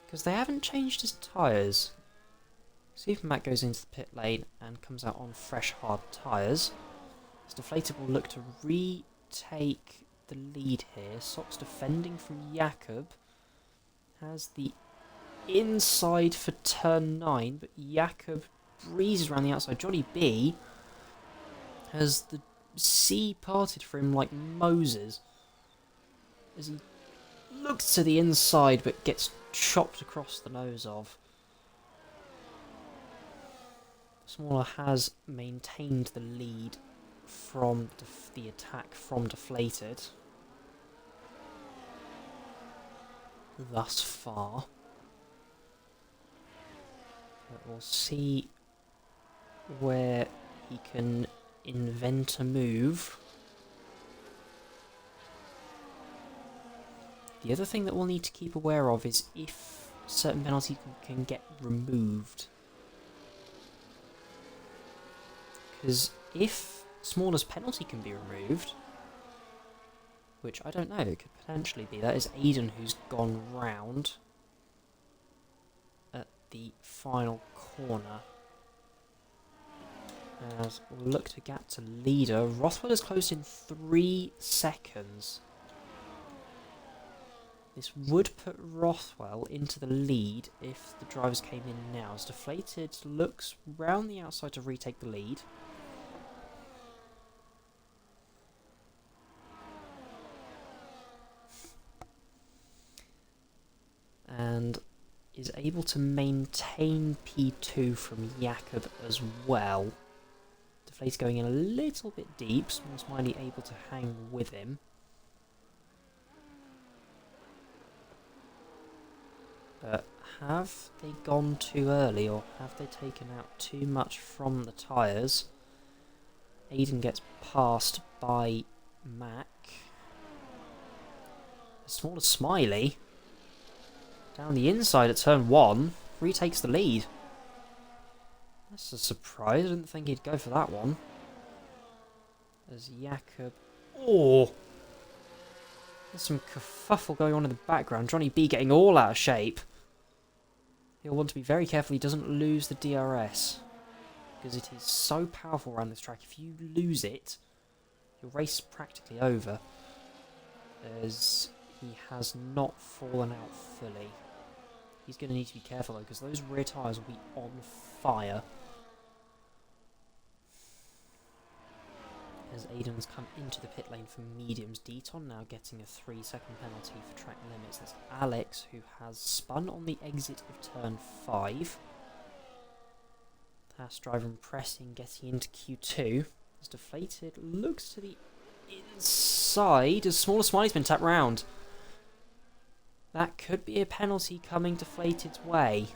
Because they haven't changed his tyres. Supermac goes into the pit lane and comes out on fresh hard tyres. As Deflated will look to retake the lead here. Sox defending from Jakob. Has the inside for turn 9, but Jakob breezes around the outside. Johnny B has the sea parted for him like Moses as he looks to the inside but gets chopped across the nose of. Smaller has maintained the lead from the attack from Deflated thus far. But we'll see where he can invent a move. The other thing that we'll need to keep aware of is if certain penalties can get removed. Because if Smaller's penalty can be removed, which I don't know, it could potentially be, that is Aiden who's gone round at the final corner. As we'll look to get to leader. Rothwell is close in 3 seconds. This would put Rothwell into the lead if the drivers came in now. As Deflated looks round the outside to retake the lead. And is able to maintain P2 from Jakob as well. Deflate's going in a little bit deep. Small Smiley able to hang with him. But have they gone too early, or have they taken out too much from the tyres? Aiden gets passed by Mac. A smaller Smiley down the inside at turn 1 retakes the lead. That's a surprise. I didn't think he'd go for that one. As Jakob... Oh! There's some kerfuffle going on in the background. Johnny B getting all out of shape. He'll want to be very careful he doesn't lose the DRS. Because it is so powerful around this track. If you lose it, your race is practically over. As he has not fallen out fully. He's going to need to be careful though, because those rear tyres will be on fire. As Aiden's come into the pit lane for mediums. Deton now getting a 3-second penalty for track limits. That's Alex, who has spun on the exit of turn 5. Task driver and pressing, getting into Q2. As Deflated looks to the inside, as Smaller Smiley's been tapped round. That could be a penalty coming Deflated's way.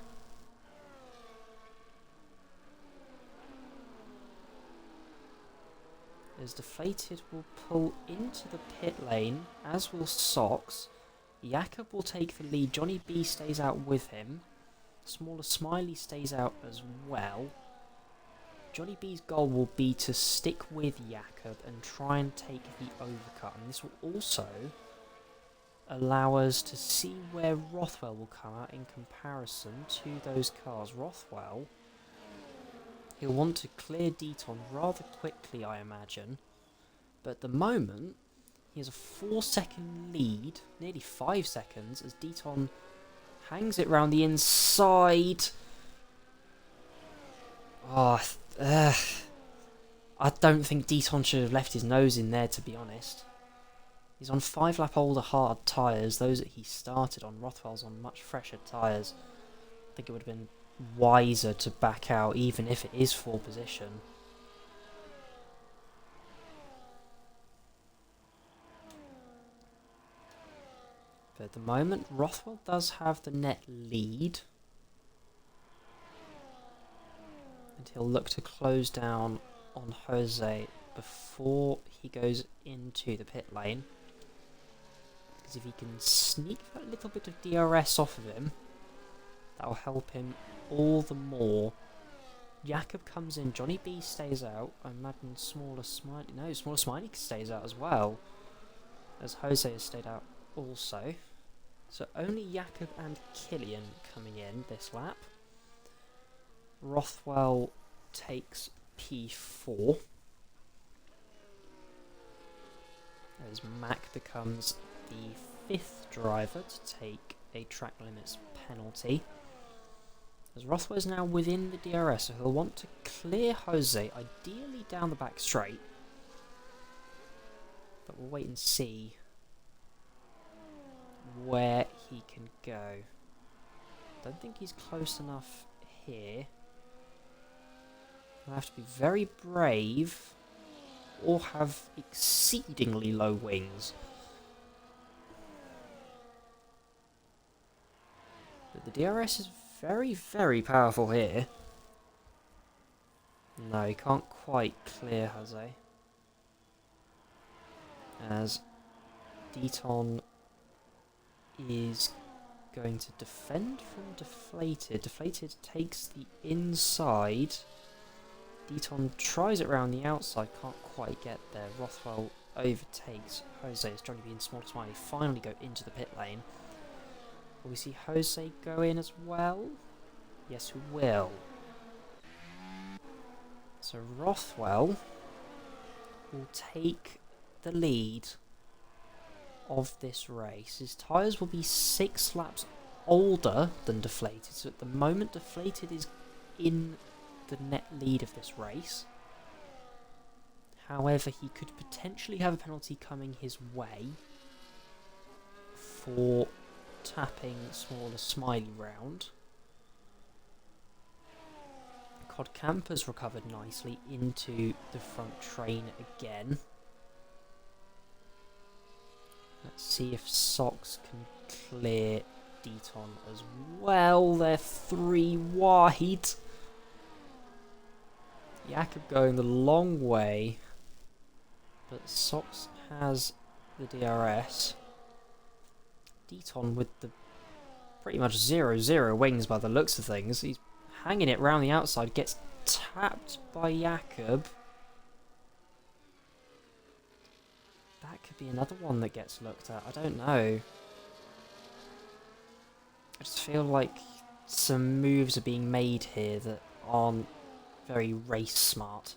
As Deflated will pull into the pit lane, as will Sox. Jakob will take the lead. Johnny B stays out with him. Smaller Smiley stays out as well. Johnny B's goal will be to stick with Jakob and try and take the overcut. And this will also allow us to see where Rothwell will come out in comparison to those cars. Rothwell... he'll want to clear Deton rather quickly, I imagine. But at the moment, he has a 4-second lead, nearly 5 seconds, as Deton hangs it round the inside. Oh, I don't think Deton should have left his nose in there, to be honest. He's on 5-lap older hard tyres, those that he started on. Rothwell's on much fresher tyres. I think it would have been wiser to back out, even if it is 4 position. But at the moment, Rothwell does have the net lead. And he'll look to close down on Jose before he goes into the pit lane. Because if he can sneak that little bit of DRS off of him, that'll help him all the more. Jakob comes in, Johnny B stays out. I imagine Smaller Smiley stays out as well, as Jose has stayed out also. So only Jakob and Killian coming in this lap. Rothwell takes P4 as Mac becomes the 5th driver to take a track limits penalty. As Rothwell is now within the DRS, so he'll want to clear Jose, ideally down the back straight. But we'll wait and see where he can go. Don't think he's close enough here. He'll have to be very brave or have exceedingly low wings. But the DRS is very, very powerful here. No, he can't quite clear Jose. As Deton is going to defend from Deflated. Deflated takes the inside. Deton tries it around the outside, can't quite get there. Rothwell overtakes Jose as Johnny B and Small Smiley finally go into the pit lane. Will we see Jose go in as well? Yes, we will. So Rothwell will take the lead of this race. His tyres will be 6 laps older than Deflated, so at the moment Deflated is in the net lead of this race. However, he could potentially have a penalty coming his way for tapping Smaller Smiley round. Codcamp has recovered nicely into the front train again. Let's see if Sox can clear Deton as well. They're 3 wide. Jakob going the long way, but Sox has the DRS. Deton with the pretty much 0-0 wings by the looks of things. He's hanging it round the outside, gets tapped by Jakob. That could be another one that gets looked at, I don't know. I just feel like some moves are being made here that aren't very race smart,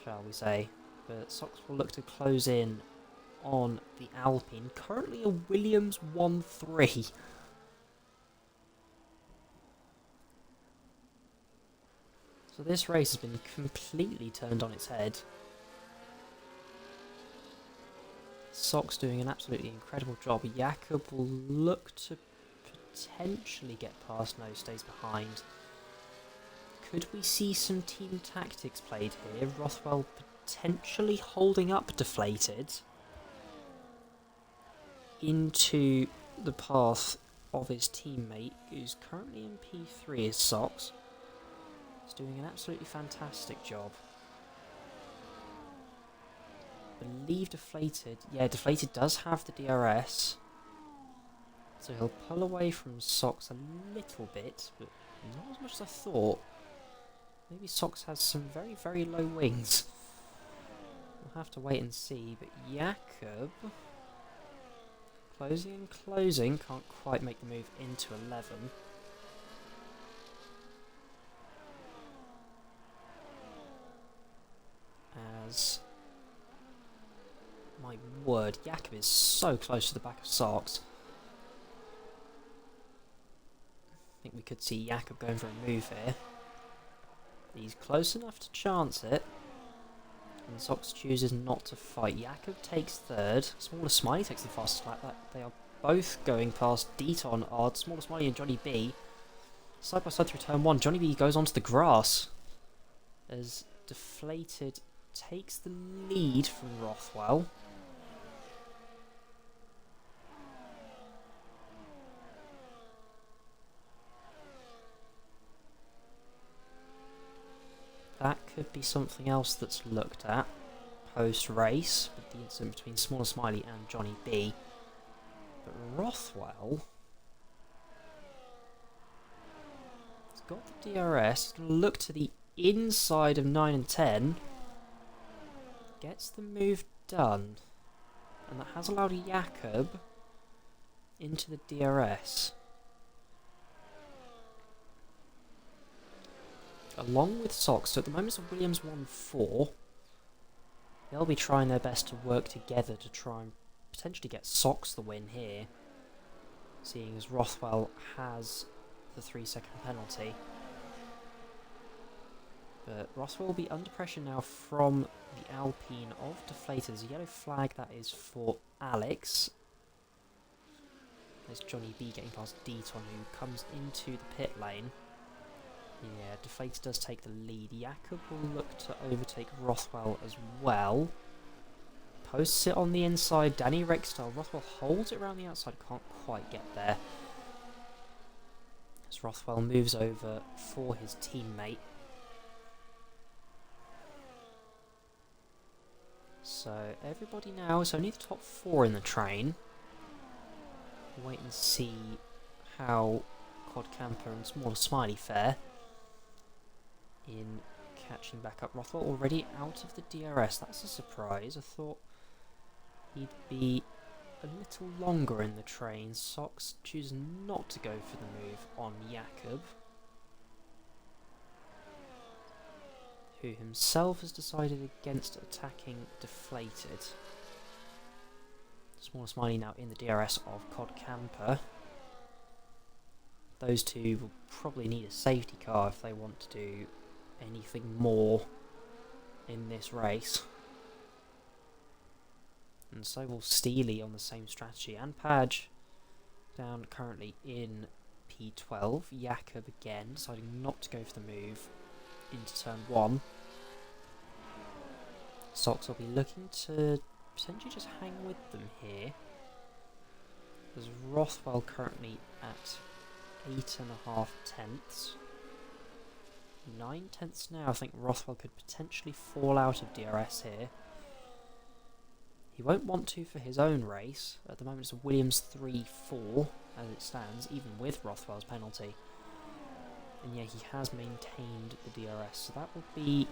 shall we say. But Sox will look to close in on the Alpine, currently a Williams 1-3. So this race has been completely turned on its head. Sox doing an absolutely incredible job. Jakob will look to potentially get past No Stays Behind. Could we see some team tactics played here? Rothwell potentially holding up Deflated into the path of his teammate, who's currently in P3 as Sox. He's doing an absolutely fantastic job. I believe Deflated, yeah, Deflated does have the DRS, so he'll pull away from Sox a little bit, but not as much as I thought. Maybe Sox has some very, very low wings. We'll have to wait and see, but Jakob closing and closing, can't quite make the move into 11. As, my word, Jakob is so close to the back of Sox. I think we could see Jakob going for a move here. He's close enough to chance it. And Sox chooses not to fight. Jakob takes third. Smaller Smiley takes the fastest lap. They are both going past Deton Odd. Smaller Smiley and Johnny B. Side by side through turn 1. Johnny B goes onto the grass. As Deflated takes the lead from Rothwell. That could be something else that's looked at post-race, with the incident between Smaller Smiley and Johnny B. But Rothwell has got the DRS, he's going to look to the inside of 9 and 10, gets the move done, and that has allowed Jakob into the DRS. Along with Sox, so at the moment it's a Williams 1-4. They'll be trying their best to work together to try and potentially get Sox the win here, seeing as Rothwell has the 3-second penalty. But Rothwell will be under pressure now from the Alpine of Deflated. There's a yellow flag that is for Alex. There's Johnny B getting past Deton, who comes into the pit lane. Yeah, Deflated does take the lead. Jakob will look to overtake Rothwell as well. Posts it on the inside. Danny Rextile. Rothwell holds it around the outside. Can't quite get there. As Rothwell moves over for his teammate. So everybody now is only the top 4 in the train. We'll wait and see how Quad Camper and Smaller Smiley fare in catching back up. Rothwell already out of the DRS. That's a surprise. I thought he'd be a little longer in the train. Sox chooses not to go for the move on Jakob, who himself has decided against attacking Deflated. Smaller Smiley now in the DRS of Cod Camper. Those two will probably need a safety car if they want to do anything more in this race. And so will Steely on the same strategy, and Padge down currently in P12. Jakob again deciding not to go for the move into turn 1. Sox will be looking to potentially just hang with them here. There's Rothwell currently at 8.5 tenths. 9 tenths now. I think Rothwell could potentially fall out of DRS here. He won't want to for his own race. At the moment it's a Williams 3-4 as it stands, even with Rothwell's penalty. And yeah, he has maintained the DRS. So that will be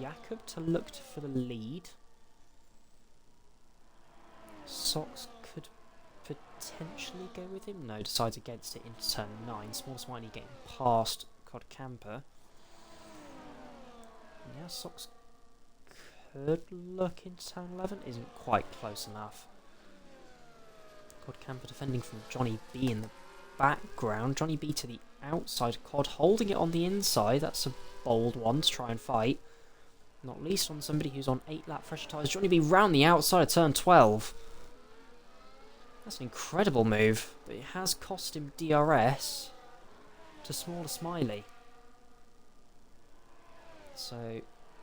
Jakob to look for the lead. Sox could potentially go with him. No, decides against it into turn 9. Small Smiley getting past Cod Camper. Now Sox could look into turn 11. Isn't quite close enough. Cod Camper defending from Johnny B in the background. Johnny B to the outside. Cod holding it on the inside. That's a bold one to try and fight. Not least on somebody who's on 8-lap fresher tyres. Johnny B round the outside of turn 12. That's an incredible move, but it has cost him DRS to Smaller Smiley. So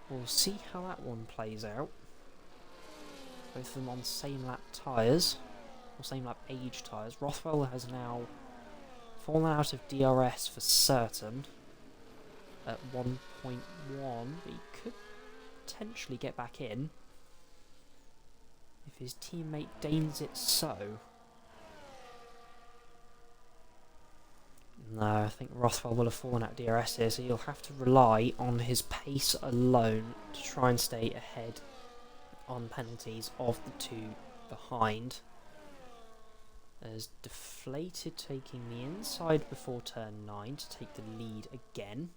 we'll see how that one plays out. Both of them on same lap tyres, or same lap age tyres. Rothwell has now fallen out of DRS for certain at 1.1, but he could potentially get back in if his teammate deigns it so. No, I think Rothwell will have fallen out DRS here, so he'll have to rely on his pace alone to try and stay ahead on penalties of the two behind. As Deflated taking the inside before turn 9 to take the lead again.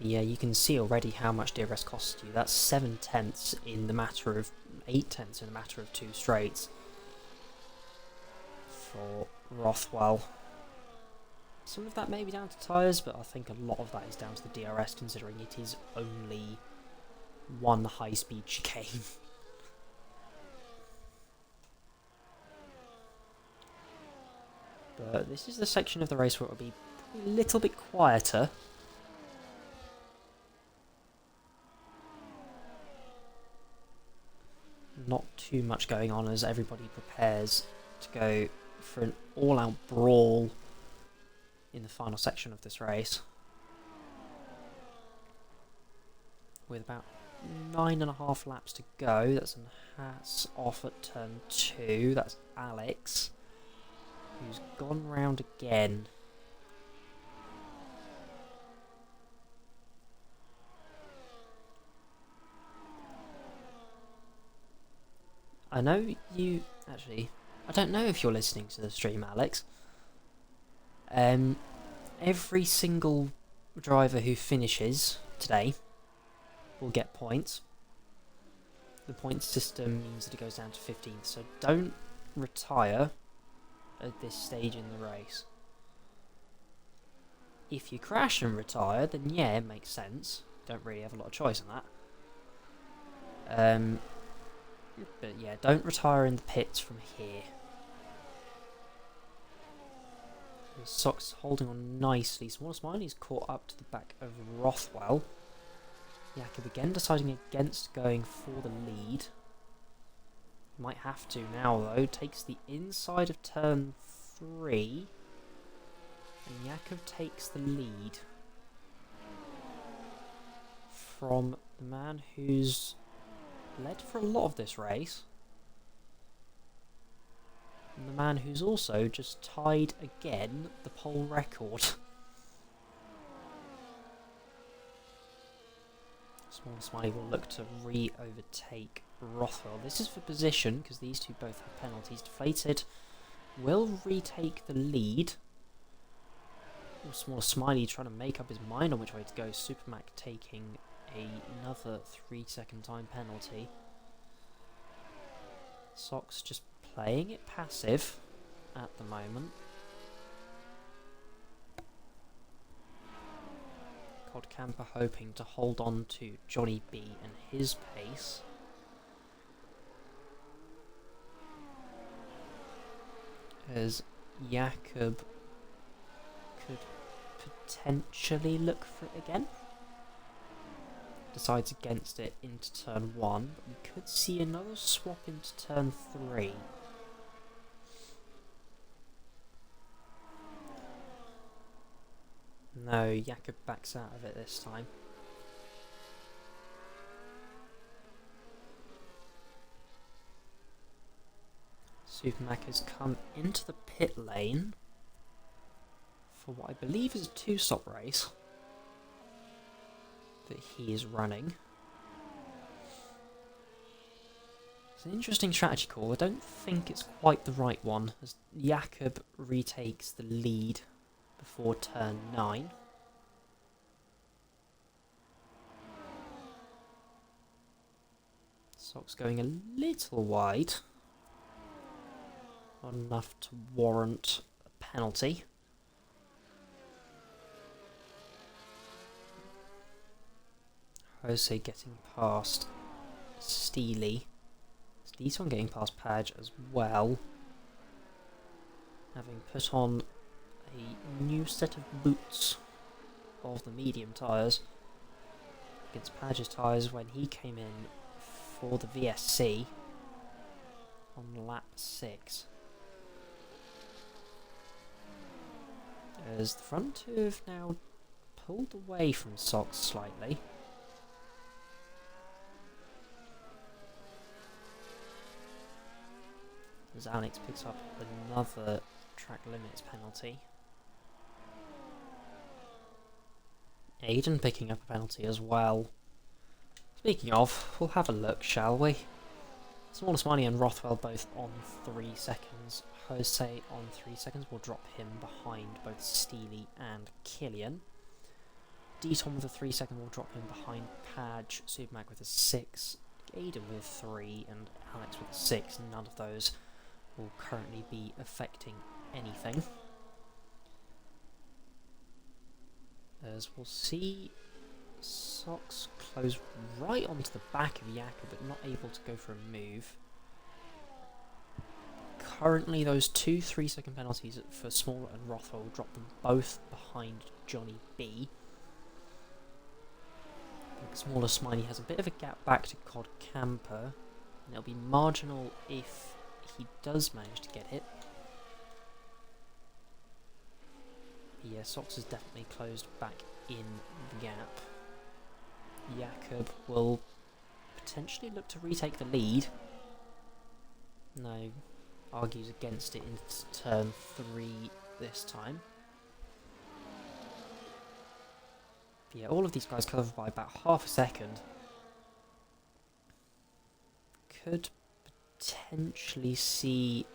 Yeah, you can see already how much DRS costs you. That's 7/10 in the matter of 8/10 in a matter of 2 straights for Rothwell. Some of that may be down to tyres, but I think a lot of that is down to the DRS, considering it is only one high-speed chicane. But this is the section of the race where it will be a little bit quieter. Not too much going on as everybody prepares to go for an all-out brawl in the final section of this race. With about 9.5 laps to go. That's an Haas off at turn 2. That's Alex, who's gone round again. I know you... Actually, I don't know if you're listening to the stream, Alex. Every single driver who finishes today will get points. The point system means that it goes down to 15, so don't retire at this stage in the race. If you crash and retire, then yeah, it makes sense. Don't really have a lot of choice on that. But yeah, don't retire in the pits from here. Sock's holding on nicely. Small Smiley's caught up to the back of Rothwell. Jakob again deciding against going for the lead. Might have to now though. Takes the inside of turn 3. And Jakob takes the lead from the man who's led for a lot of this race. And the man who's also just tied again the pole record. Small Smiley will look to re-overtake Rothwell. This is for position, because these two both have penalties. Deflated will retake the lead. Small Smiley trying to make up his mind on which way to go. Supermac taking another 3-second time penalty. Sox just playing it passive at the moment. Codcamper hoping to hold on to Johnny B and his pace. As Jakob could potentially look for it again. Decides against it into turn 1, but we could see another swap into turn 3. No, Jakob backs out of it this time. Supermac has come into the pit lane for what I believe is a 2-stop race that he is running. It's an interesting strategy call. I don't think it's quite the right one, as Jakob retakes the lead before turn 9. Sock's going a little wide. Not enough to warrant a penalty. Jose getting past Steely. This one getting past Padge as well. Having put on a new set of boots of the medium tyres against Padge's tyres when he came in for the VSC on lap 6. As the front two have now pulled away from Sox slightly. As Alex picks up another track limits penalty. Aiden picking up a penalty as well. Speaking of, we'll have a look, shall we? Small Smiley and Rothwell both on 3 seconds. Jose on 3 seconds will drop him behind both Steely and Killian. Deton with a 3-second will drop in behind Padge, Supermac with a 6, Aiden with 3, and Alex with a 6. None of those will currently be affecting anything. As we'll see, Socks close right onto the back of Yaka, but not able to go for a move. Currently, those 2 3-second penalties for Smaller and Rothwell will drop them both behind Johnny B. I think Smaller Smiley has a bit of a gap back to Cod Camper, and it'll be marginal if he does manage to get it. Yeah, Socks has definitely closed back in the gap. Jakob will potentially look to retake the lead. No, argues against it into turn 3 this time. Yeah, all of these guys cover by about half a second. Could potentially see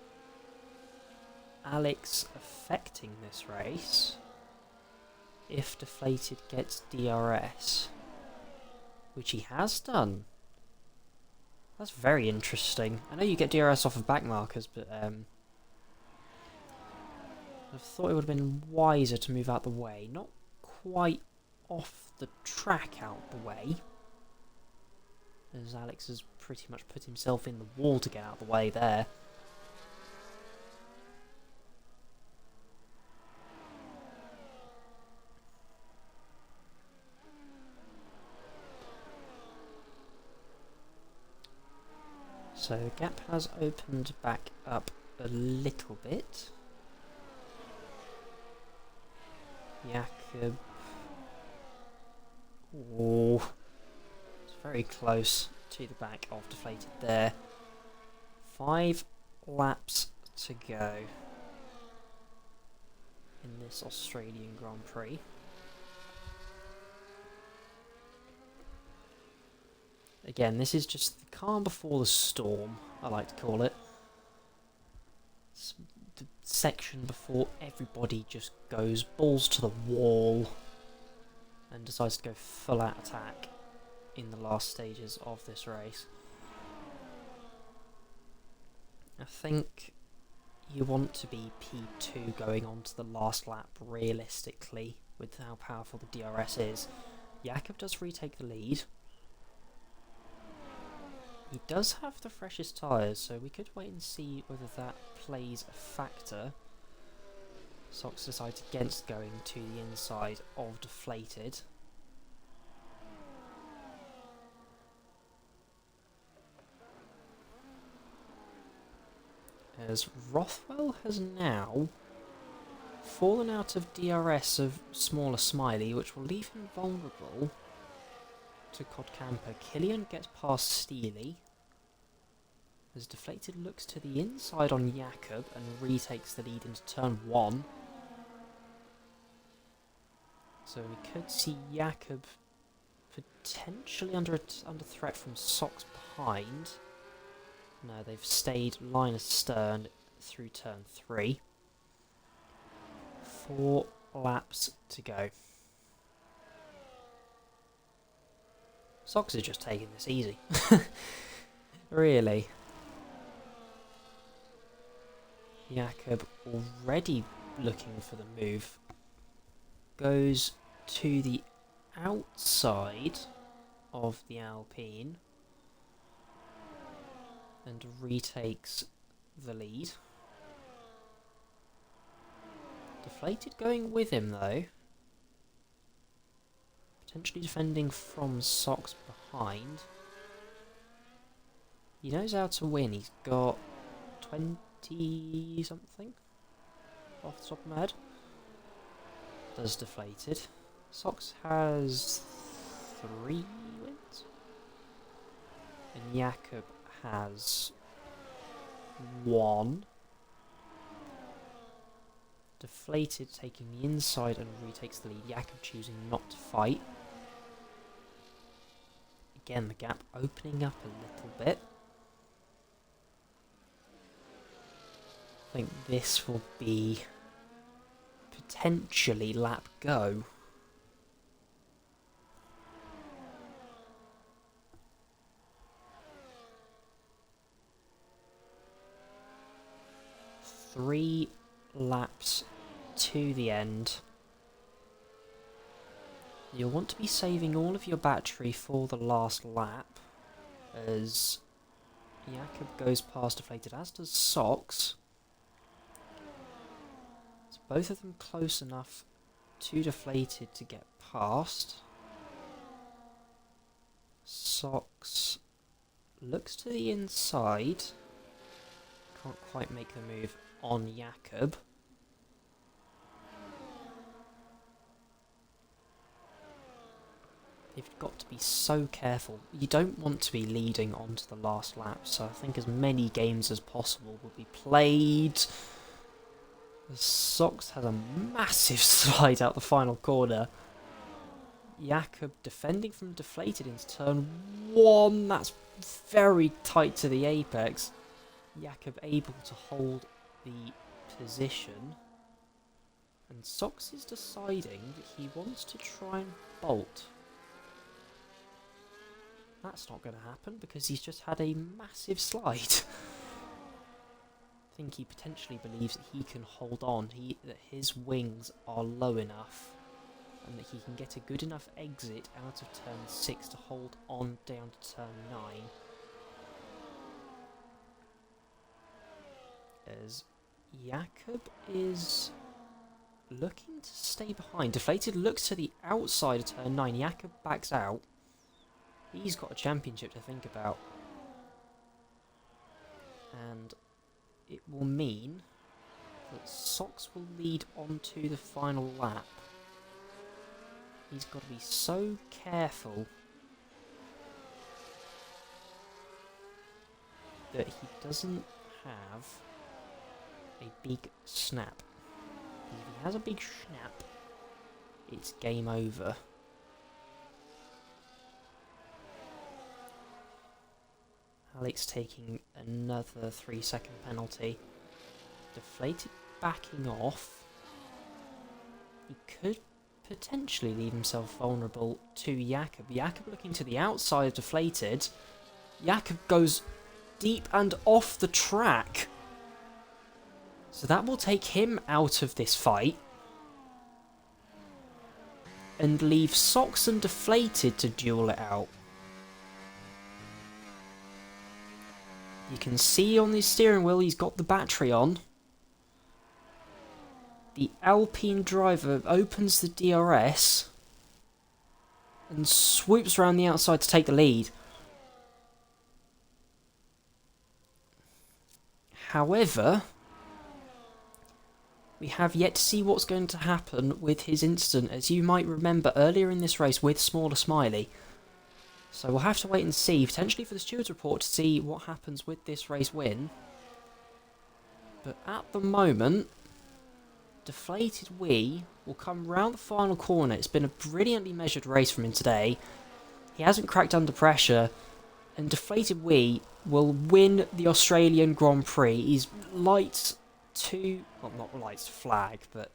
Alex affecting this race if Deflated gets DRS, which he has done. That's very interesting. I know you get DRS off of back markers, but I thought it would have been wiser to move out the way. Not quite off the track out the way, as Alex has pretty much put himself in the wall to get out of the way there. So the gap has opened back up a little bit. Jakob. Oh, it's very close to the back of Deflated there. 5 laps to go in this Australian Grand Prix. Again, this is just the calm before the storm, I like to call it. It's the section before everybody just goes balls to the wall and decides to go full out attack in the last stages of this race. I think you want to be P2 going on to the last lap realistically with how powerful the DRS is. Jakob does retake the lead. He does have the freshest tyres, so we could wait and see whether that plays a factor. Socks decides against going to the inside of Deflated. As Rothwell has now fallen out of DRS of Smaller Smiley, which will leave him vulnerable to Cod Camper. Killian gets past Steely as Deflated looks to the inside on Jakob and retakes the lead into turn 1. So we could see Jakob potentially under threat from Socks behind. No, they've stayed line astern through turn 3. 4 laps to go. Socks is just taking this easy. Really. Jakob already looking for the move. Goes to the outside of the Alpine and retakes the lead. Deflated going with him though. Potentially defending from Socks behind. He knows how to win. He's got 20 something off the top of my head. Does Deflated. Socks has 3 wins. And Jakob has 1. Deflated taking the inside and retakes the lead. Jakob choosing not to fight. Again, the gap opening up a little bit. I think this will be potentially lap go. 3 laps to the end. You'll want to be saving all of your battery for the last lap, as Jakob goes past Deflated, as does Socks. So both of them close enough to Deflated to get past. Socks looks to the inside. Can't quite make the move on Jakob. You've got to be so careful. You don't want to be leading onto the last lap, so I think as many games as possible will be played. Socks has a massive slide out the final corner. Jakob defending from Deflated into turn 1. That's very tight to the apex. Jakob able to hold the position. And Socks is deciding that he wants to try and bolt. That's not going to happen because he's just had a massive slide. I think he potentially believes that he can hold on, that his wings are low enough and that he can get a good enough exit out of turn 6 to hold on down to turn 9. As Jakob is looking to stay behind. Deflated looks to the outside of turn 9. Jakob backs out. He's got a championship to think about. And it will mean that Socks will lead on to the final lap. He's got to be so careful that he doesn't have a big snap. If he has a big snap, it's game over. Alex taking another 3-second penalty. Deflated backing off. He could potentially leave himself vulnerable to Jakob. Jakob looking to the outside, Deflated. Jakob goes deep and off the track. So that will take him out of this fight. And leave Socks and Deflated to duel it out. You can see on the steering wheel he's got the battery on. The Alpine driver opens the DRS and swoops around the outside to take the lead. However, we have yet to see what's going to happen with his incident, as you might remember earlier in this race with Smaller Smiley. So we'll have to wait and see, potentially for the stewards report, to see what happens with this race win. But at the moment, DeflatedWee will come round the final corner. It's been a brilliantly measured race from him today. He hasn't cracked under pressure, and DeflatedWee will win the Australian Grand Prix. He's lights to, well, not lights to flag, but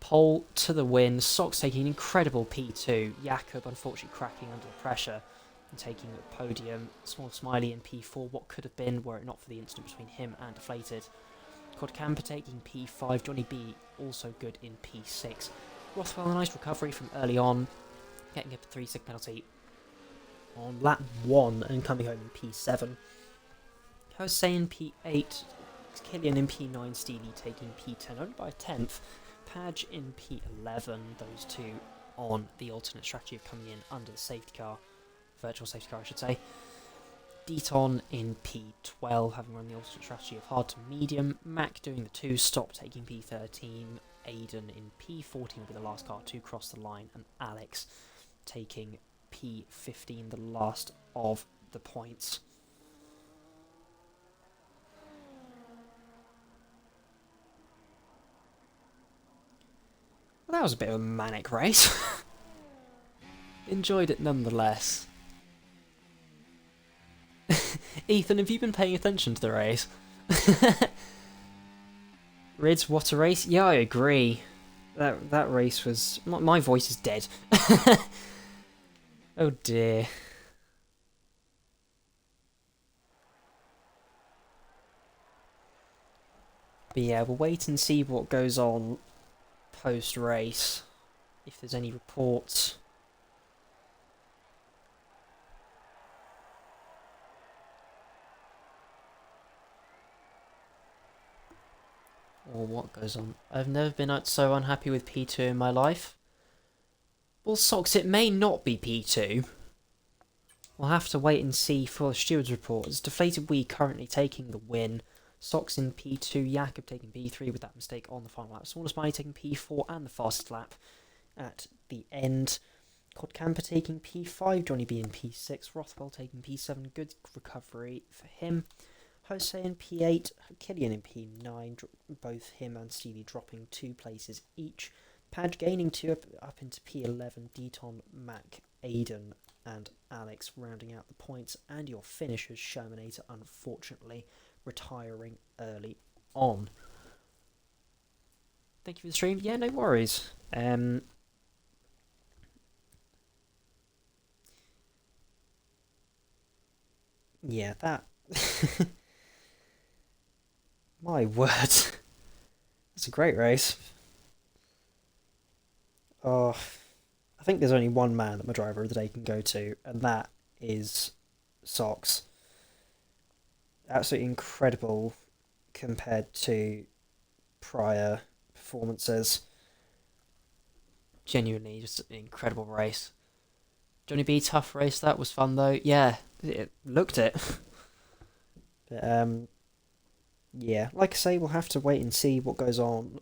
pole to the win. Socks taking an incredible P2. Jakob unfortunately cracking under the pressure and taking the podium. Small Smiley in P4. What could have been were it not for the incident between him and Deflated. Quad Camper taking P5. Johnny B also good in P6. Rothwell, a nice recovery from early on, getting a 3-second penalty on lap 1 and coming home in P7. Jose in P8. Killian in P9. Steely taking P10 only by a 10th. Padge in P11, those two on the alternate strategy of coming in under the safety car, virtual safety car I should say. Deaton in P12, having run the alternate strategy of hard to medium. Mac doing the 2-stop, taking P13. Aiden in P14 will be the last car to cross the line, and Alex taking P15, the last of the points. Well, that was a bit of a manic race. Enjoyed it nonetheless. Ethan, have you been paying attention to the race? Rids, what a race? Yeah, I agree. That race was... My voice is dead. Oh dear. But yeah, we'll wait and see what goes on post-race, if there's any reports. Or what goes on. I've never been so unhappy with P2 in my life. Well, Socks, it may not be P2. We'll have to wait and see for the stewards' report. It's DeflatedWee currently taking the win. Socks in P2, Jakob taking P3 with that mistake on the final lap. Smallest Smiley taking P4 and the fastest lap at the end. Cod Camper taking P5, Johnny B in P6, Rothwell taking P7, good recovery for him. Jose in P8, Killian in P9, both him and Stevie dropping 2 places each. Padge gaining 2 up into P11, Deaton, Mac, Aiden and Alex rounding out the points, and your finishers, Shermanator unfortunately retiring early on. Thank you for the stream. Yeah, no worries. Yeah, that... My word. That's a great race. Oh, I think there's only one man that my driver of the day can go to, and that is Socks. Absolutely incredible compared to prior performances. Genuinely, just an incredible race. Johnny B, tough race. That was fun though. Yeah, it looked it. But yeah, like I say, we'll have to wait and see what goes on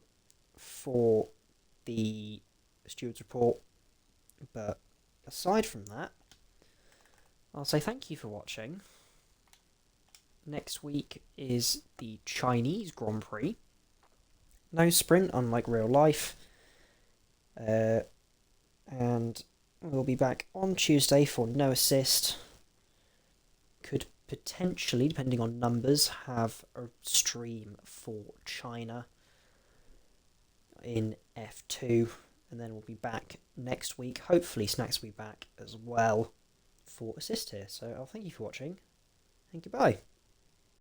for the stewards report. But aside from that, I'll say thank you for watching. Next week is the Chinese Grand Prix. No sprint, unlike real life. And we'll be back on Tuesday for no assist. Could potentially, depending on numbers, have a stream for China in F2. And then we'll be back next week. Hopefully Snacks will be back as well for assist here. So I'll thank you for watching and goodbye.